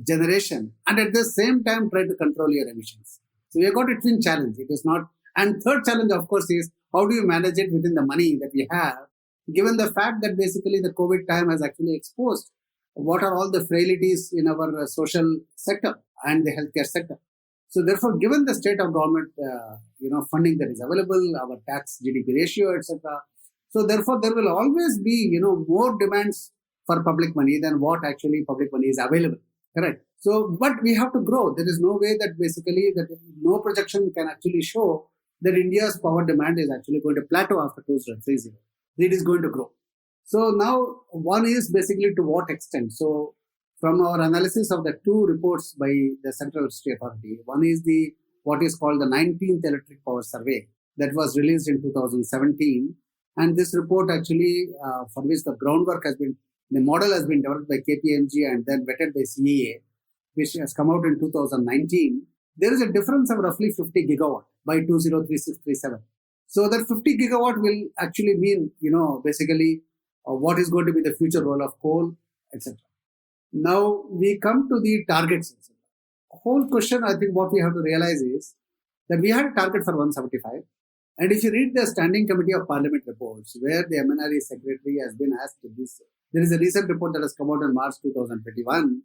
generation and at the same time try to control your emissions? So we have got a twin challenge. It is not. And third challenge, of course, is how do you manage it within the money that we have, given the fact that basically the COVID time has actually exposed what are all the frailties in our social sector and the healthcare sector. So therefore, given the state of government, funding that is available, our tax GDP ratio, etc. So therefore, there will always be, more demands for public money than what actually public money is available. Correct. So, but we have to grow. There is no way that basically that no projection can actually show that India's power demand is actually going to plateau after 2030. It is going to grow. So now one is basically to what extent. So from our analysis of the two reports by the Central Electricity Authority, one is what is called the 19th Electric Power Survey that was released in 2017. And this report actually, for which the groundwork has been, the model has been developed by KPMG and then vetted by CEA, which has come out in 2019. There is a difference of roughly 50 gigawatt by 2036-37. So that 50 gigawatt will actually mean, basically what is going to be the future role of coal, etc. Now we come to the targets. The whole question, I think what we have to realize is that we had a target for 175. And if you read the Standing Committee of Parliament reports, where the MNRE secretary has been asked this, there is a recent report that has come out in March 2021,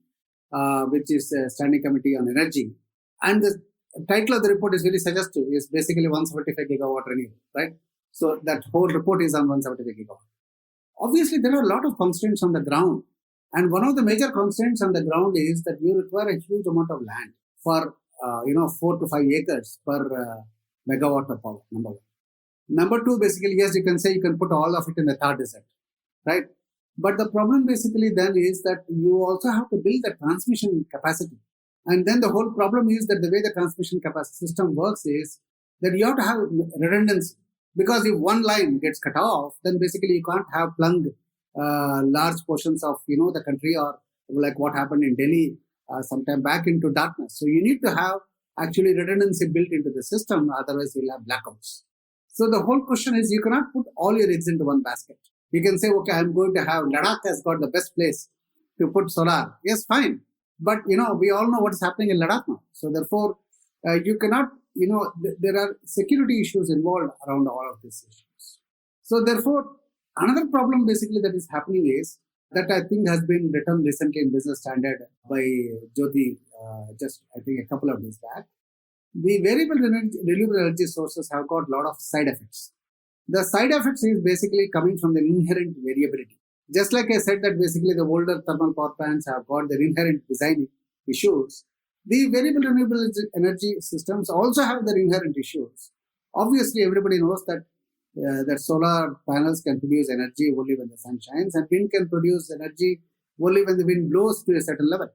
which is a Standing Committee on Energy. And the title of the report is very suggestive. It's basically 175 gigawatt renewable, right? So that whole report is on 175 gigawatt. Obviously, there are a lot of constraints on the ground. And one of the major constraints on the ground is that you require a huge amount of land for, 4 to 5 acres per megawatt of power, number one. Number two, basically, yes, you can say you can put all of it in the Thar Desert, right? But the problem basically then is that you also have to build the transmission capacity. And then the whole problem is that the way the transmission capacity system works is that you have to have redundancy. Because if one line gets cut off, then basically you can't have plunged large portions of, the country, or like what happened in Delhi sometime back, into darkness. So you need to have actually redundancy built into the system, otherwise you'll have blackouts. So the whole question is, you cannot put all your eggs into one basket. You can say, okay, I'm going to have Ladakh has got the best place to put solar. Yes, fine. But, we all know what is happening in Ladakh now. So therefore, you cannot, there are security issues involved around all of these issues. So therefore, another problem basically that is happening is that I think has been written recently in Business Standard by Jyoti, just I think a couple of days back. The variable renewable energy sources have got a lot of side effects. The side effects is basically coming from the inherent variability. Just like I said that basically the older thermal power plants have got their inherent design issues, the variable renewable energy systems also have their inherent issues. Obviously, everybody knows that that solar panels can produce energy only when the sun shines, and wind can produce energy only when the wind blows to a certain level.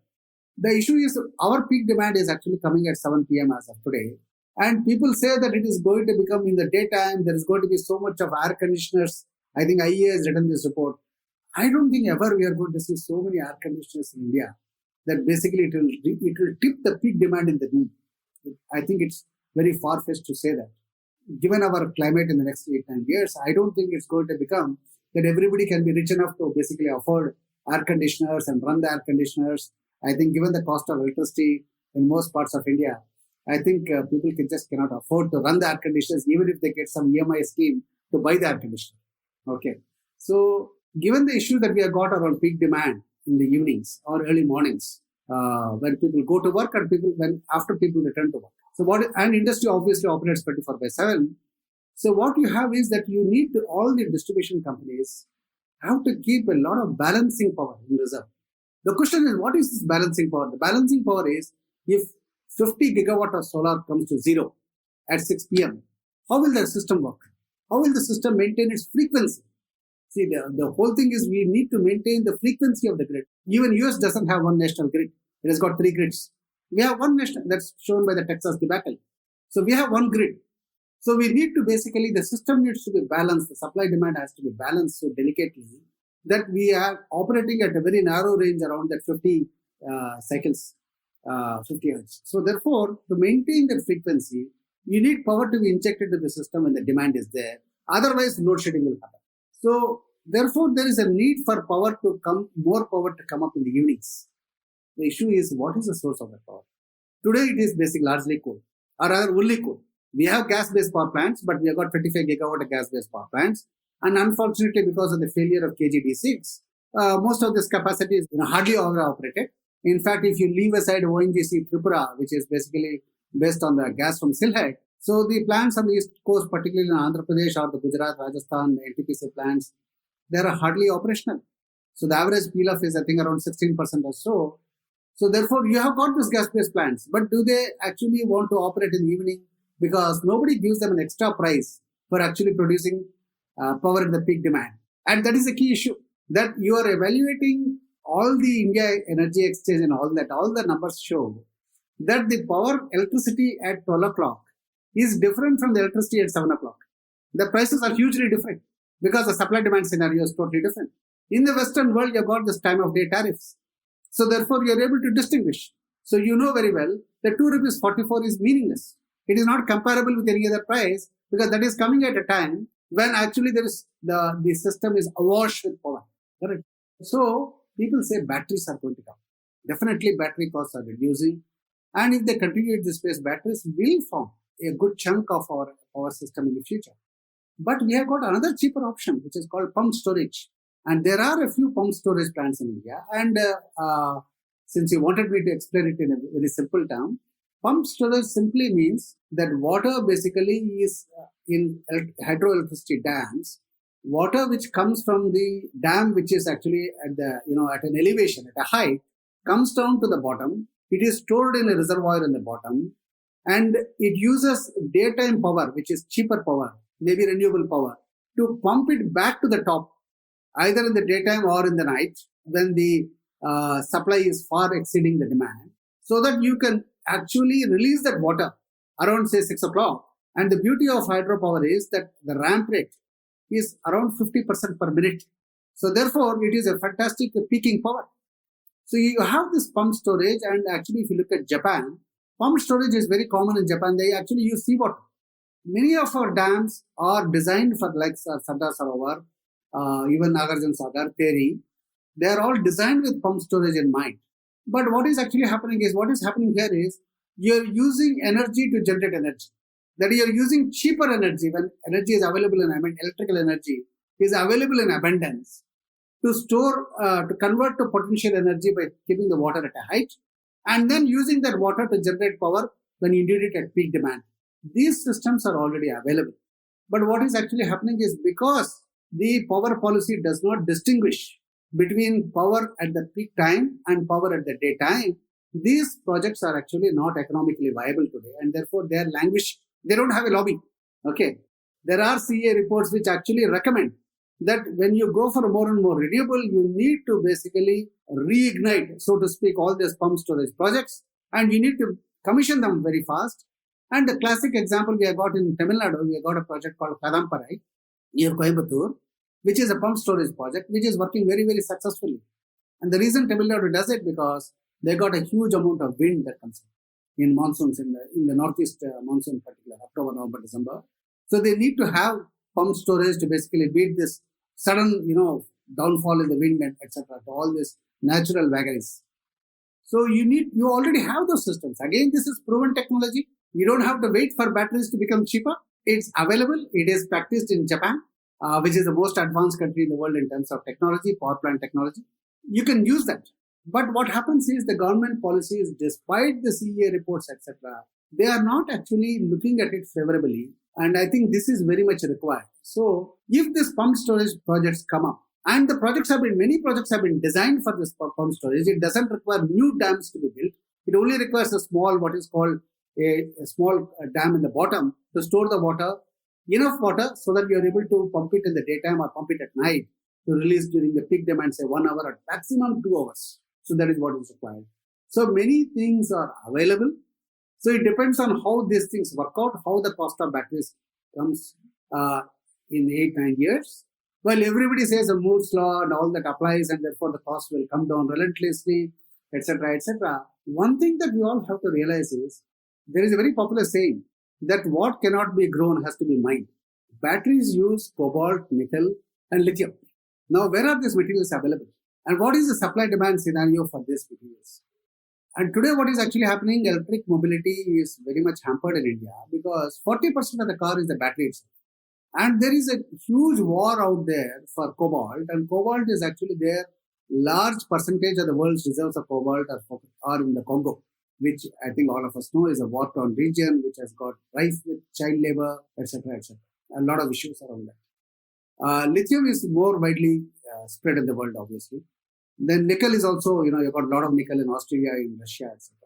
The issue is our peak demand is actually coming at 7 p.m. as of today. And people say that it is going to become in the daytime, there is going to be so much of air conditioners. I think IEA has written this report. I don't think ever we are going to see so many air conditioners in India that basically it will tip the peak demand in the room. I think it's very far-fetched to say that. Given our climate in the next 8-9 years, I don't think it's going to become that everybody can be rich enough to basically afford air conditioners and run the air conditioners. I think given the cost of electricity in most parts of India, I think people cannot afford to run the air conditioners even if they get some EMI scheme to buy the air conditioner. Okay. So given the issue that we have got around peak demand in the evenings or early mornings, when people go to work and after people return to work. So and industry obviously operates 24/7. So what you have is that you need all the distribution companies have to keep a lot of balancing power in reserve. The question is, what is this balancing power? The balancing power is if 50 gigawatt of solar comes to zero at 6 p.m., how will the system work? How will the system maintain its frequency? See, the whole thing is we need to maintain the frequency of the grid. Even US doesn't have one national grid. It has got 3 grids. We have one national, that's shown by the Texas debacle. So we have one grid. So we need to the system needs to be balanced. The supply demand has to be balanced so delicately that we are operating at a very narrow range around that 50 cycles, 50 hertz. So therefore, to maintain that frequency, you need power to be injected into the system when the demand is there. Otherwise, load shedding will happen. So therefore, there is a need for more power to come up in the evenings. The issue is, what is the source of that power? Today, it is basically largely coal, or rather only coal. We have gas-based power plants, but we have got 25 gigawatt of gas-based power plants. And unfortunately, because of the failure of KGD6, most of this capacity is hardly operated. In fact, if you leave aside ONGC Tripura, which is basically based on the gas from Silhet, so the plants on the east coast, particularly in Andhra Pradesh or the Gujarat, Rajasthan, the NTPC plants, they are hardly operational. So the average peel-off is, I think, around 16% or so. So therefore, you have got these gas-based plants, but do they actually want to operate in the evening? Because nobody gives them an extra price for actually producing power at the peak demand. And that is a key issue, that you are evaluating all the India Energy Exchange and all that. All the numbers show that the electricity at 12 o'clock is different from the electricity at 7 o'clock. The prices are hugely different because the supply-demand scenario is totally different. In the Western world, you have got this time of day tariffs. So therefore, you are able to distinguish. So you know very well that 2 rupees 44 is meaningless. It is not comparable with any other price because that is coming at a time when actually there is the system is awash with power. Correct? So people say batteries are going to come. Definitely battery costs are reducing. And if they continue at this pace, batteries will form a good chunk of our power system in the future. But we have got another cheaper option, which is called pump storage. And there are a few pump storage plants in India. And since you wanted me to explain it in a very simple term, pump storage simply means that water basically is in hydroelectricity dams. Water which comes from the dam, which is actually at an elevation, at a height, comes down to the bottom. It is stored in a reservoir in the bottom, and it uses daytime power, which is cheaper power, maybe renewable power, to pump it back to the top, either in the daytime or in the night, when the supply is far exceeding the demand, so that you can actually release that water around, say, 6 o'clock. And the beauty of hydropower is that the ramp rate is around 50% per minute. So therefore, it is a fantastic peaking power. So you have this pump storage, and actually if you look at Japan, pump storage is very common in Japan. They actually use seawater. Many of our dams are designed for like Sardar Sarovar, even Nagarjuna Sagar, Teri. They are all designed with pump storage in mind. But what is happening here is you're using energy to generate energy. That you're using cheaper energy when energy is available electrical energy is available in abundance to store, to convert to potential energy by keeping the water at a height and then using that water to generate power when you need it at peak demand. These systems are already available. But what is actually happening is because the power policy does not distinguish between power at the peak time and power at the daytime, these projects are actually not economically viable today, and therefore they are languish. They don't have a lobby. Okay. There are CA reports which actually recommend that when you go for more and more renewable, you need to basically reignite, so to speak, all these pump storage projects, and you need to commission them very fast. And the classic example we have got in Tamil Nadu, we have got a project called Kadamparai near Coimbatore, which is a pump storage project, which is working very, very successfully. And the reason Tamil Nadu does it because they got a huge amount of wind that comes in monsoons in the northeast monsoon in particular, October, November, December. So they need to have pump storage to basically beat this sudden, downfall in the wind and etc. to all these natural vagaries. So you already have those systems. Again, this is proven technology. You don't have to wait for batteries to become cheaper. It's available. It is practiced in Japan, which is the most advanced country in the world in terms of technology, power plant technology. You can use that. But what happens is the government policies, despite the CEA reports, etc., they are not actually looking at it favorably. And I think this is very much required. So if these pump storage projects come up, and many projects have been designed for this pump storage, it doesn't require new dams to be built. It only requires a small, what is called a small dam in the bottom to store the water, enough water so that you are able to pump it in the daytime or pump it at night to release during the peak demand, say 1 hour or maximum 2 hours. So that is what is required. So many things are available. So it depends on how these things work out, how the cost of batteries comes in 8-9 years. Well, everybody says a Moore's law and all that applies, and therefore the cost will come down relentlessly, etc., etc. One thing that we all have to realize is there is a very popular saying that what cannot be grown has to be mined. Batteries use cobalt, nickel, and lithium. Now, where are these materials available? And what is the supply-demand scenario for these materials? And today what is actually happening, electric mobility is very much hampered in India because 40% of the car is the battery itself. And there is a huge war out there for cobalt, and cobalt is actually there. Large percentage of the world's reserves of cobalt are in the Congo, which I think all of us know is a war-torn region, which has got rife with child labor, etc., etc. A lot of issues around that. Lithium is more widely spread in the world, obviously. Then nickel is also, you've got a lot of nickel in Australia, in Russia, etc.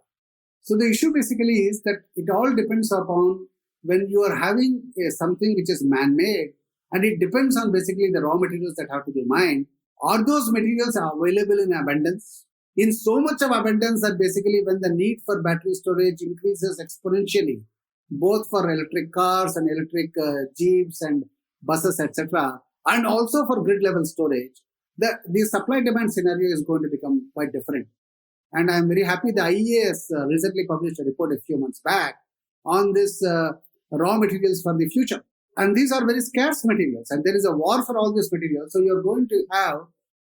So the issue basically is that it all depends upon when you are having something which is man-made, and it depends on basically the raw materials that have to be mined. Are those materials available in abundance? In so much of abundance that basically when the need for battery storage increases exponentially, both for electric cars and electric jeeps and buses, etc., and also for grid level storage, the supply-demand scenario is going to become quite different. And I'm very happy the IAS recently published a report a few months back on this raw materials for the future. And these are very scarce materials, and there is a war for all these materials. So you're going to have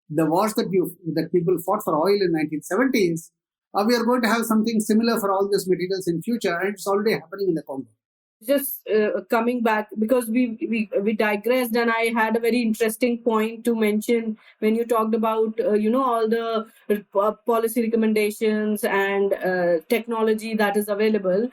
the wars that people fought for oil in 1970s. We are going to have something similar for all these materials in future, and it's already happening in the Congo. Just coming back, because we digressed, and I had a very interesting point to mention when you talked about all the policy recommendations and technology that is available.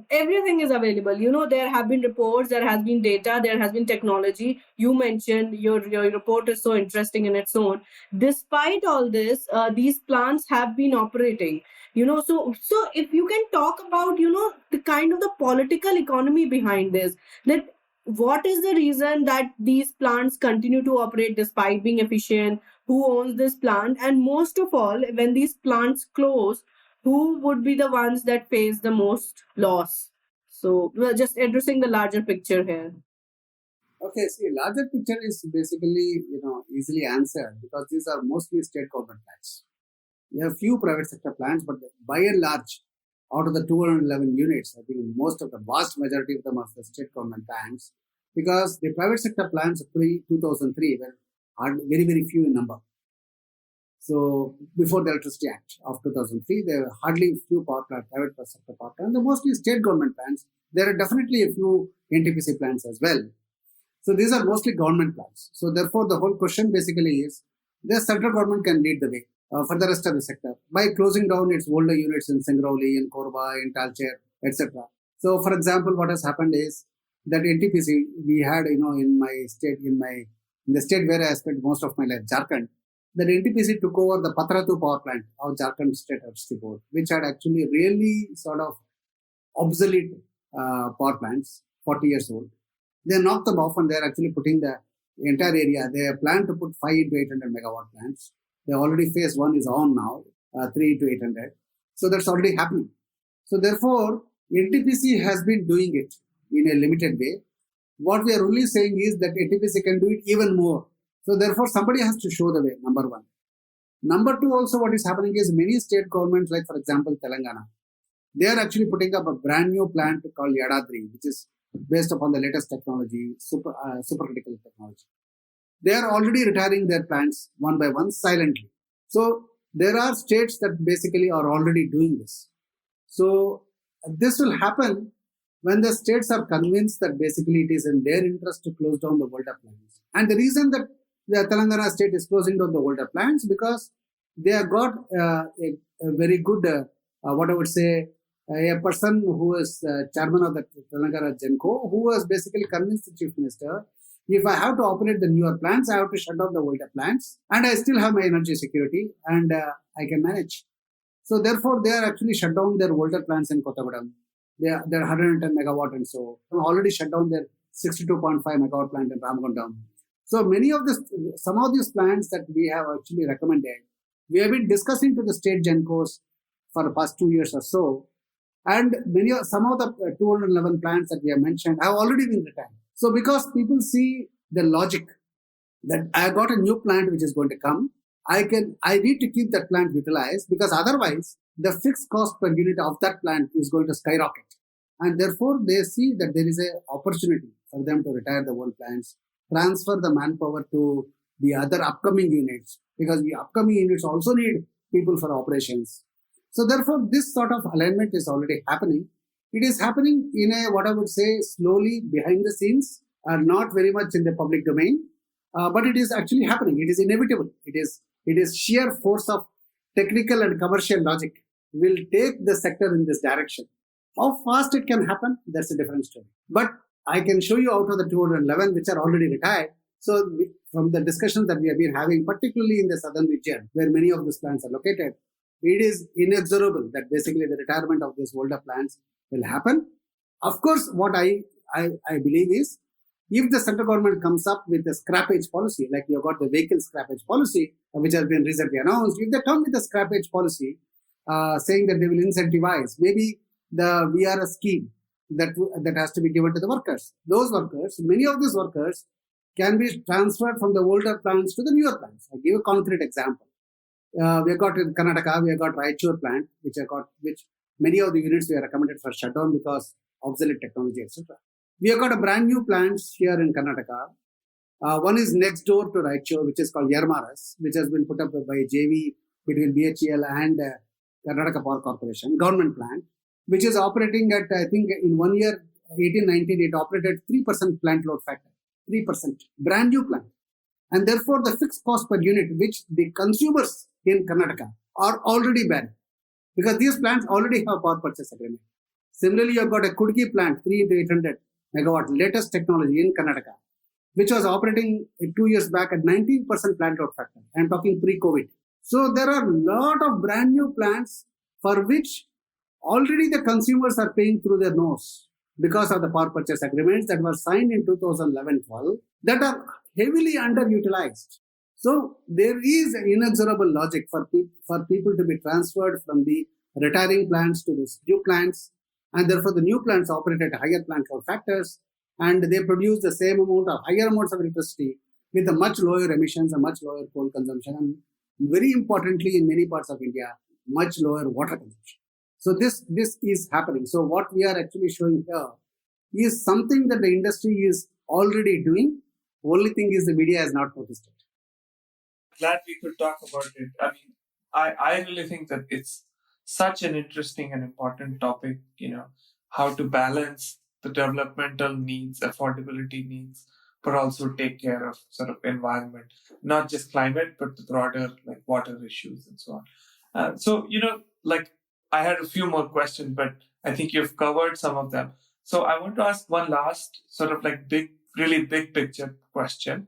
Everything is available. There have been reports, there has been data, there has been technology. You mentioned your report is so interesting in its own. Despite all this, these plants have been operating. So if you can talk about the kind of the political economy behind this, that what is the reason that these plants continue to operate despite being efficient, who owns this plant, and most of all, when these plants close, who would be the ones that face the most loss? So we're just addressing the larger picture here. Okay, see, larger picture is basically easily answered because these are mostly state government plants. There are few private sector plants, but by and large, out of the 211 units, I think most of the vast majority of them are the state government plants, because the private sector plants pre-2003 were very, very few in number. So before the Electricity Act of 2003, there were hardly few private sector power plants. They're mostly state government plants. There are definitely a few NTPC plants as well. So these are mostly government plants. So therefore, the whole question basically is, the central government can lead the way for the rest of the sector by closing down its older units in Singrauli, in Korba, in Talcher, etc. So, for example, what has happened is that NTPC, we had, in my state, in the state where I spent most of my life, Jharkhand, that NTPC took over the Patratu power plant of Jharkhand State Electricity Board, which had actually really sort of obsolete power plants, 40 years old. They knocked them off, and they're actually putting the entire area. They plan to put 5 into 800 megawatt plants. They already phase 1 is on now, 3 into 800. So that's already happening. So therefore, NTPC has been doing it in a limited way. What we are only saying is that NTPC can do it even more. So therefore, somebody has to show the way, number one. Number two, also what is happening is many state governments, like for example, Telangana, they are actually putting up a brand new plant called Yadadri, which is based upon the latest technology, supercritical technology. They are already retiring their plants one by one silently. So there are states that basically are already doing this. So this will happen when the states are convinced that basically it is in their interest to close down the older plants. And the reason that the Telangana state is closing down the older plants because they have got a very good, what I would say, a person who is chairman of the Telangana Genco, who was basically convinced the chief minister, if I have to operate the newer plants, I have to shut down the older plants, and I still have my energy security, and I can manage. So therefore, they are actually shut down their older plants in Kottagudam. They're 110 megawatt and so already shut down their 62.5 megawatt plant in Ramagundam. So some of these plants that we have actually recommended, we have been discussing to the state Gencos for the past 2 years or so. And some of the 211 plants that we have mentioned have already been retired. So because people see the logic that I got a new plant which is going to come, I need to keep that plant utilized because otherwise the fixed cost per unit of that plant is going to skyrocket. And therefore they see that there is an opportunity for them to retire the old plants, transfer the manpower to the other upcoming units because the upcoming units also need people for operations. So therefore, this sort of alignment is already happening. It is happening in a, what I would say, slowly behind the scenes, not very much in the public domain, but it is actually happening. It is inevitable. It is sheer force of technical and commercial logic will take the sector in this direction. How fast it can happen, that's a different story. But I can show you out of the 211 which are already retired. So from the discussions that we have been having, particularly in the southern region, where many of these plants are located, it is inexorable that basically the retirement of these older plants will happen. Of course, what I believe is, if the central government comes up with a scrappage policy, like you got the vehicle scrappage policy, which has been recently announced, if they come with a scrappage policy saying that they will incentivize, maybe the VRS scheme that has to be given to the workers. Those workers, many of these workers can be transferred from the older plants to the newer plants. I'll give a concrete example. We have got in Karnataka, we have got Raichur plant, which many of the units we are recommended for shutdown because obsolete technology, etc. We have got a brand new plants here in Karnataka. One is next door to Raichur, which is called Yermaras, which has been put up by JV between BHEL and Karnataka Power Corporation, government plant, which is operating at, I think, in 1 year, 18-19, it operated 3% plant load factor. 3%. Brand new plant. And therefore, the fixed cost per unit, which the consumers in Karnataka are already bearing, because these plants already have power purchase agreement. Similarly, you have got a Kudgi plant, 3 into 800 megawatt, latest technology in Karnataka, which was operating 2 years back at 19% plant load factor. I am talking pre-COVID. So there are a lot of brand new plants for which already the consumers are paying through their nose because of the power purchase agreements that were signed in 2011-12 that are heavily underutilized. So there is an inexorable logic for people to be transferred from the retiring plants to the new plants, and therefore the new plants operate at higher plant load factors, and they produce the same amount of higher amounts of electricity with a much lower emissions and much lower coal consumption, and very importantly, in many parts of India, much lower water consumption. So this is happening. So what we are actually showing here is something that the industry is already doing. Only thing is the media has not noticed it. Glad we could talk about it. I mean, I really think that it's such an interesting and important topic, how to balance the developmental needs, affordability needs, but also take care of sort of environment, not just climate, but the broader like water issues and so on. So, like I had a few more questions, but I think you've covered some of them. So I want to ask one last sort of like really big picture question.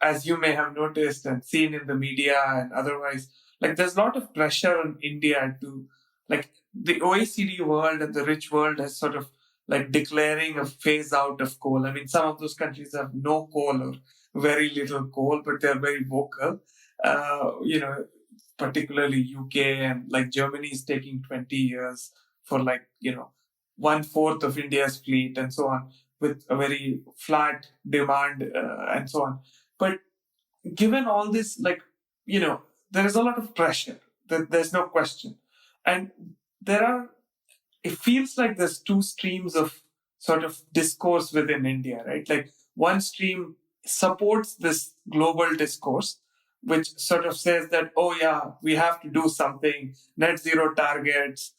As you may have noticed and seen in the media and otherwise, like there's a lot of pressure on India to, like the OECD world and the rich world has sort of like declaring a phase out of coal. I mean, some of those countries have no coal or very little coal, but they're very vocal. Particularly UK and like Germany is taking 20 years for like, 1/4 of India's fleet and so on, with a very flat demand and so on. But given all this, there is a lot of pressure. There's no question. And it feels like there's two streams of sort of discourse within India, right? Like one stream supports this global discourse, which sort of says that, oh yeah, we have to do something, net zero targets,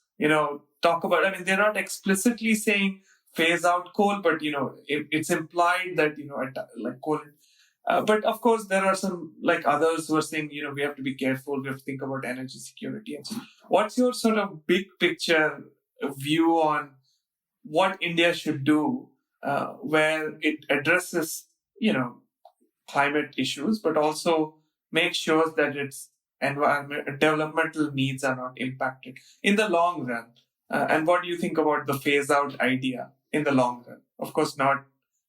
talk about, they're not explicitly saying phase out coal, but, it's implied that, like coal. But of course, there are some like others who are saying, we have to be careful, we have to think about energy security. And so what's your sort of big picture view on what India should do, where it addresses, climate issues, but also make sure that its developmental needs are not impacted in the long run? And what do you think about the phase out idea in the long run? Of course, not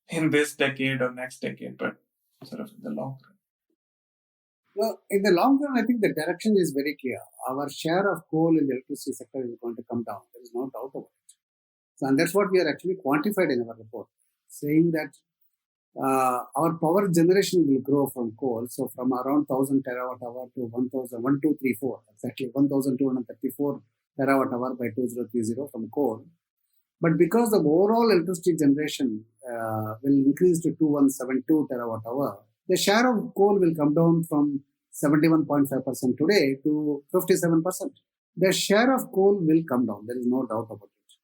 in this decade or next decade, but sort of in the long run. Well, in the long run, I think the direction is very clear. Our share of coal in the electricity sector is going to come down. There is no doubt about it. So, and that's what we are actually quantified in our report, saying that our power generation will grow from coal. So from around 1,000 terawatt hour to 1,234, exactly 1,234 terawatt hour by 2030 from coal. But because the overall electricity generation will increase to 2,172 terawatt hour, the share of coal will come down from 71.5% today to 57%. The share of coal will come down. There is no doubt about it.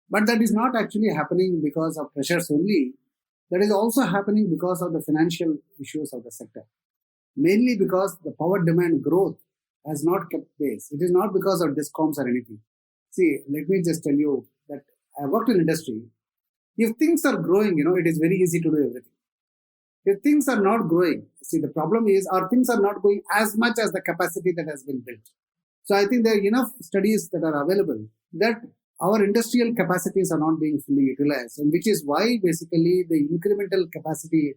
But that is not actually happening because of pressures only. That is also happening because of the financial issues of the sector. Mainly because the power demand growth has not kept pace. It is not because of discoms or anything. See, let me just tell you that I worked in industry. If things are growing, it is very easy to do everything. If things are not growing, see, the problem is our things are not going as much as the capacity that has been built. So I think there are enough studies that are available that our industrial capacities are not being fully utilized, and which is why basically the incremental capacity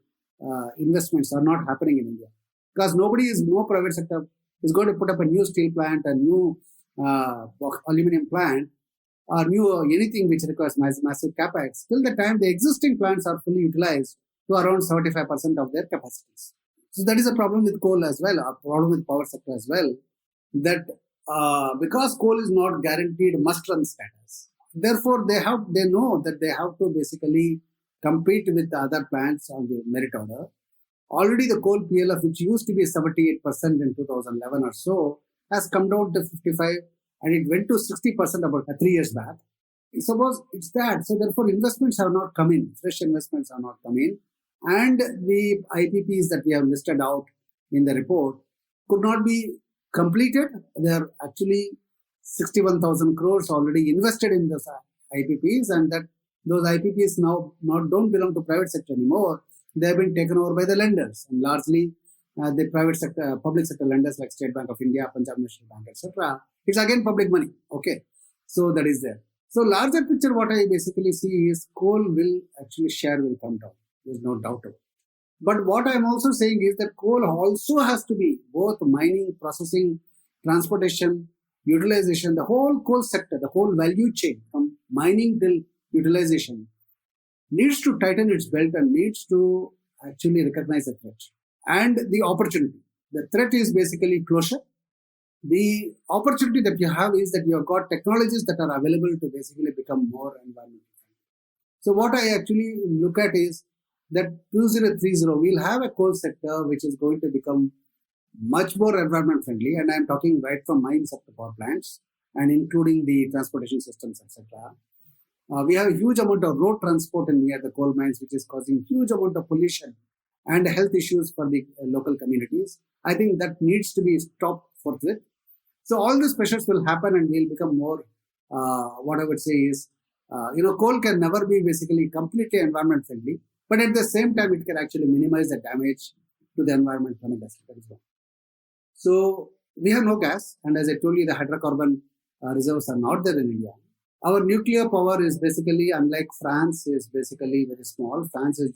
investments are not happening in India. Because no private sector is going to put up a new steel plant, a new aluminum plant, or anything which requires massive capex. Till the time the existing plants are fully utilized to around 75% of their capacities. So that is a problem with coal as well, a problem with power sector as well, that because coal is not guaranteed must-run status, therefore they know that they have to basically compete with the other plants on the merit order. Already the coal PLF, which used to be 78% in 2011 or so, has come down to 55%, and it went to 60% about 3 years back. Suppose it's that. So therefore investments have not come in, fresh investments have not come in, and the IPPs that we have listed out in the report could not be completed. There are actually 61,000 crores already invested in those IPPs, and that those IPPs now don't belong to private sector anymore. They have been taken over by the lenders, and largely the private sector, public sector lenders like State Bank of India, Punjab National Bank, etc. It's again public money. Okay, so that is there. So larger picture, what I basically see is coal will actually share will come down. There's no doubt about it. But what I'm also saying is that coal also has to be both mining, processing, transportation, utilization, the whole coal sector, the whole value chain from mining till utilization needs to tighten its belt and needs to actually recognize the threat and the opportunity. The threat is basically closure. The opportunity that you have is that you have got technologies that are available to basically become more environmental friendly. So what I actually look at is that 2030 we'll have a coal sector which is going to become much more environment friendly, and I'm talking right from mines up to power plants and including the transportation systems, etc. We have a huge amount of road transport near the coal mines, which is causing huge amount of pollution and health issues for the local communities. I think that needs to be stopped forthwith. So all these pressures will happen and we'll become more, what I would say is, coal can never be basically completely environment friendly, but at the same time, it can actually minimize the damage to the environment from a gas as well. So we have no gas, and as I told you, the hydrocarbon reserves are not there in India. Our nuclear power is basically, unlike France, is basically very small. France is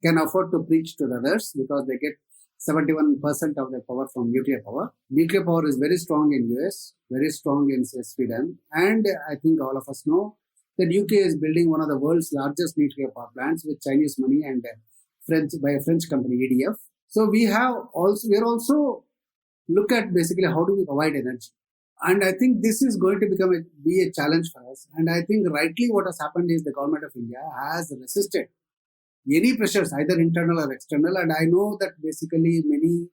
can afford to preach to the others because they get 71% of their power from nuclear power. Nuclear power is very strong in US, very strong in Sweden, and I think all of us know that UK is building one of the world's largest nuclear power plants with Chinese money and by a French company, EDF. So we are also look at basically how do we provide energy. And I think this is going to be a challenge for us. And I think rightly what has happened is the government of India has resisted any pressures, either internal or external. And I know that basically many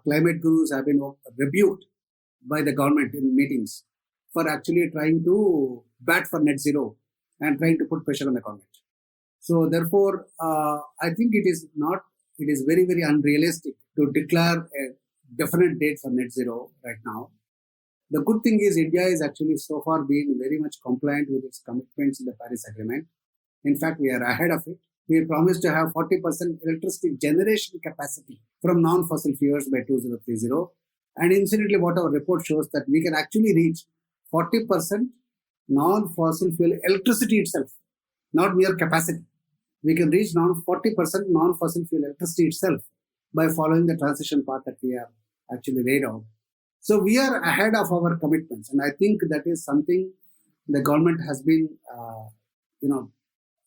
climate gurus have been rebuked by the government in meetings for actually trying to bat for net zero and trying to put pressure on the government. So therefore, I think it is very, very unrealistic to declare a definite date for net zero right now. The good thing is India is actually so far being very much compliant with its commitments in the Paris Agreement. In fact, we are ahead of it. We promised to have 40% electricity generation capacity from non-fossil fuels by 2030. And incidentally, what our report shows that we can actually reach 40% non-fossil fuel electricity itself, not mere capacity. We can reach 40% non-fossil fuel electricity itself by following the transition path that we have actually laid out. So we are ahead of our commitments. And I think that is something the government has been,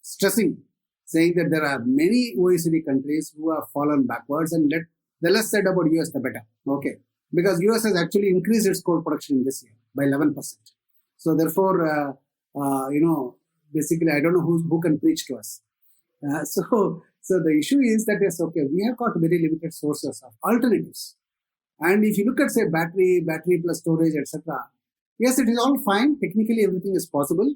stressing, saying that there are many OECD countries who have fallen backwards, and the less said about US, the better. Okay. Because US has actually increased its coal production this year by 11%. So therefore, basically, I don't know who can preach to us. So the issue is that, yes, okay, we have got very limited sources of alternatives. And if you look at, say, battery plus storage, etc., yes, it is all fine. Technically, everything is possible.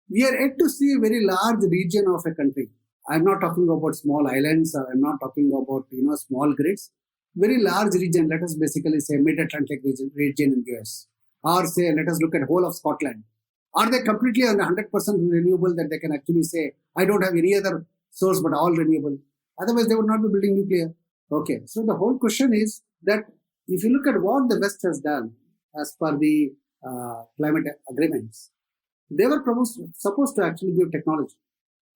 We are yet to see a very large region of a country. I'm not talking about small islands, or I'm not talking about, small grids. Very large region, let us basically say mid-Atlantic region in the US. Or say, let us look at whole of Scotland. Are they completely 100% renewable that they can actually say, I don't have any other source but all renewable? Otherwise, they would not be building nuclear. Okay, so the whole question is that if you look at what the West has done as per the climate agreements, they were supposed to actually give technology.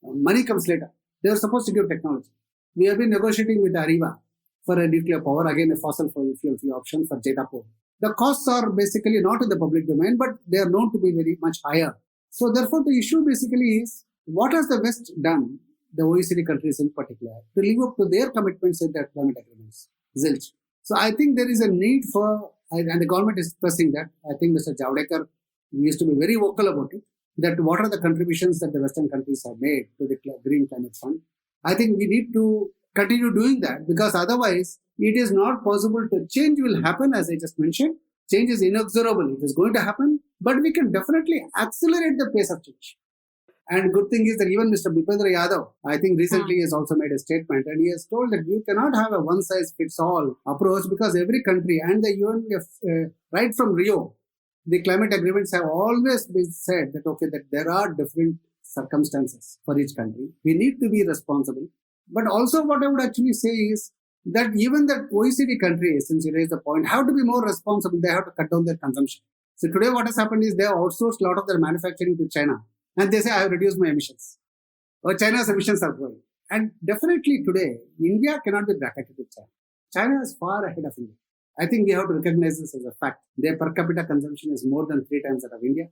Money comes later. They were supposed to give technology. We have been negotiating with Arriva for a nuclear power, again a fossil fuel free option for Jetapur. The costs are basically not in the public domain, but they are known to be very much higher. So therefore, the issue basically is, what has the West done, the OECD countries in particular, to live up to their commitments in their climate agreements? Zilch. So I think there is a need for, and the government is pressing that. I think Mr. Javadekar used to be very vocal about it, that what are the contributions that the Western countries have made to the Green Climate Fund. I think we need to continue doing that, because otherwise it is not possible to change will happen, as I just mentioned. Change is inexorable. It is going to happen, but we can definitely accelerate the pace of change. And good thing is that even Mr. Bipendra Yadav, I think recently has also made a statement, and he has told that you cannot have a one-size-fits-all approach, because every country and the UN, right from Rio, the climate agreements have always been said that, okay, that there are different circumstances for each country. We need to be responsible. But also what I would actually say is that even the OECD countries, since you raised the point, have to be more responsible. They have to cut down their consumption. So today what has happened is they have outsourced a lot of their manufacturing to China. And they say, I have reduced my emissions. Or China's emissions are growing. And definitely today, India cannot be bracketed with China. China is far ahead of India. I think we have to recognize this as a fact. Their per capita consumption is more than 3 times that of India.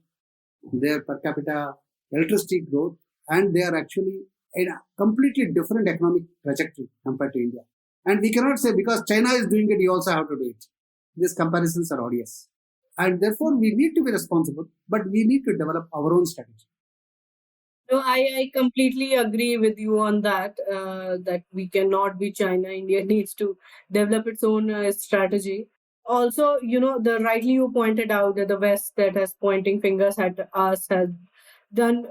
Their per capita electricity growth, and they are actually in a completely different economic trajectory compared to India. And we cannot say because China is doing it, you also have to do it. These comparisons are odious. And therefore, we need to be responsible, but we need to develop our own strategy. No, I completely agree with you on that, that we cannot be China. India needs to develop its own strategy. Also, rightly you pointed out that the West that has pointing fingers at us has done,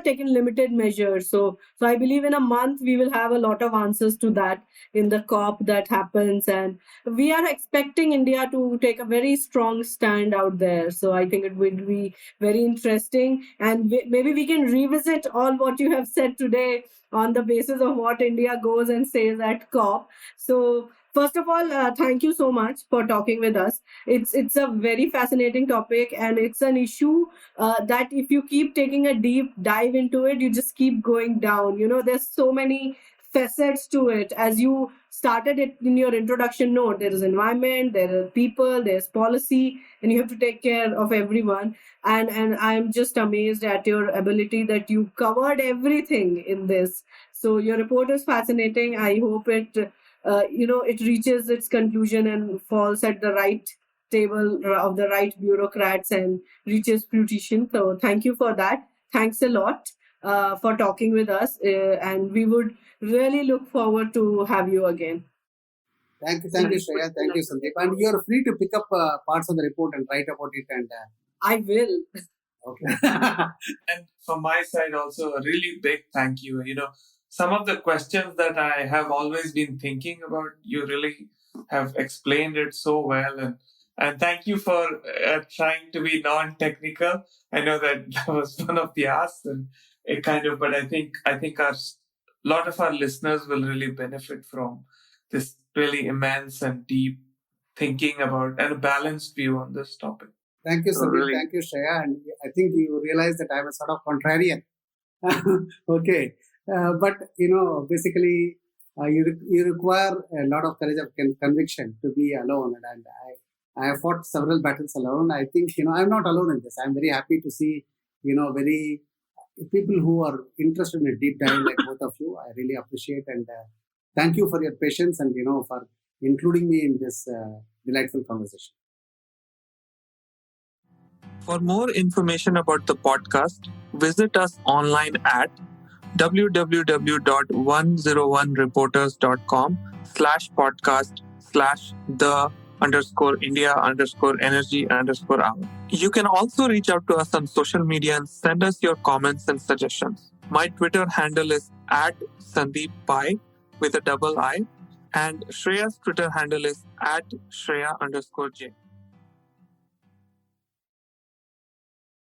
taken limited measures. So I believe in a month we will have a lot of answers to that in the COP that happens. And we are expecting India to take a very strong stand out there. So I think it will be very interesting. And maybe we can revisit all what you have said today on the basis of what India goes and says at COP. So first of all, thank you so much for talking with us. It's a very fascinating topic, and it's an issue that if you keep taking a deep dive into it, you just keep going down. There's so many facets to it. As you started it in your introduction note, there is environment, there are people, there's policy, and you have to take care of everyone. And I'm just amazed at your ability that you covered everything in this. So your report is fascinating. I hope it reaches its conclusion and falls at the right table of the right bureaucrats and reaches fruition. So thank you for that. Thanks a lot for talking with us, and we would really look forward to have you again. Thank you, Shreya. Thank you, Sandeep. And you're free to pick up parts of the report and write about it. And I will. Okay. And from my side also, a really big thank you. Some of the questions that I have always been thinking about, you really have explained it so well. And thank you for trying to be non-technical. I know that was one of the asks, and it but I think a lot of our listeners will really benefit from this really immense and deep thinking about and a balanced view on this topic. Thank you, Sandeep. Really. Thank you, Shreya. And I think you realize that I'm a sort of contrarian. Okay. But, basically, you require a lot of courage of conviction to be alone. And I have fought several battles alone. I think, I'm not alone in this. I'm very happy to see, very people who are interested in a deep dive like both of you. I really appreciate, and thank you for your patience and, for including me in this delightful conversation. For more information about the podcast, visit us online at www.101reporters.com/podcast/the_India_energy_hour. You can also reach out to us on social media and send us your comments and suggestions. My Twitter handle is @SandeepPai with a double I, and Shreya's Twitter handle is @Shreya_J.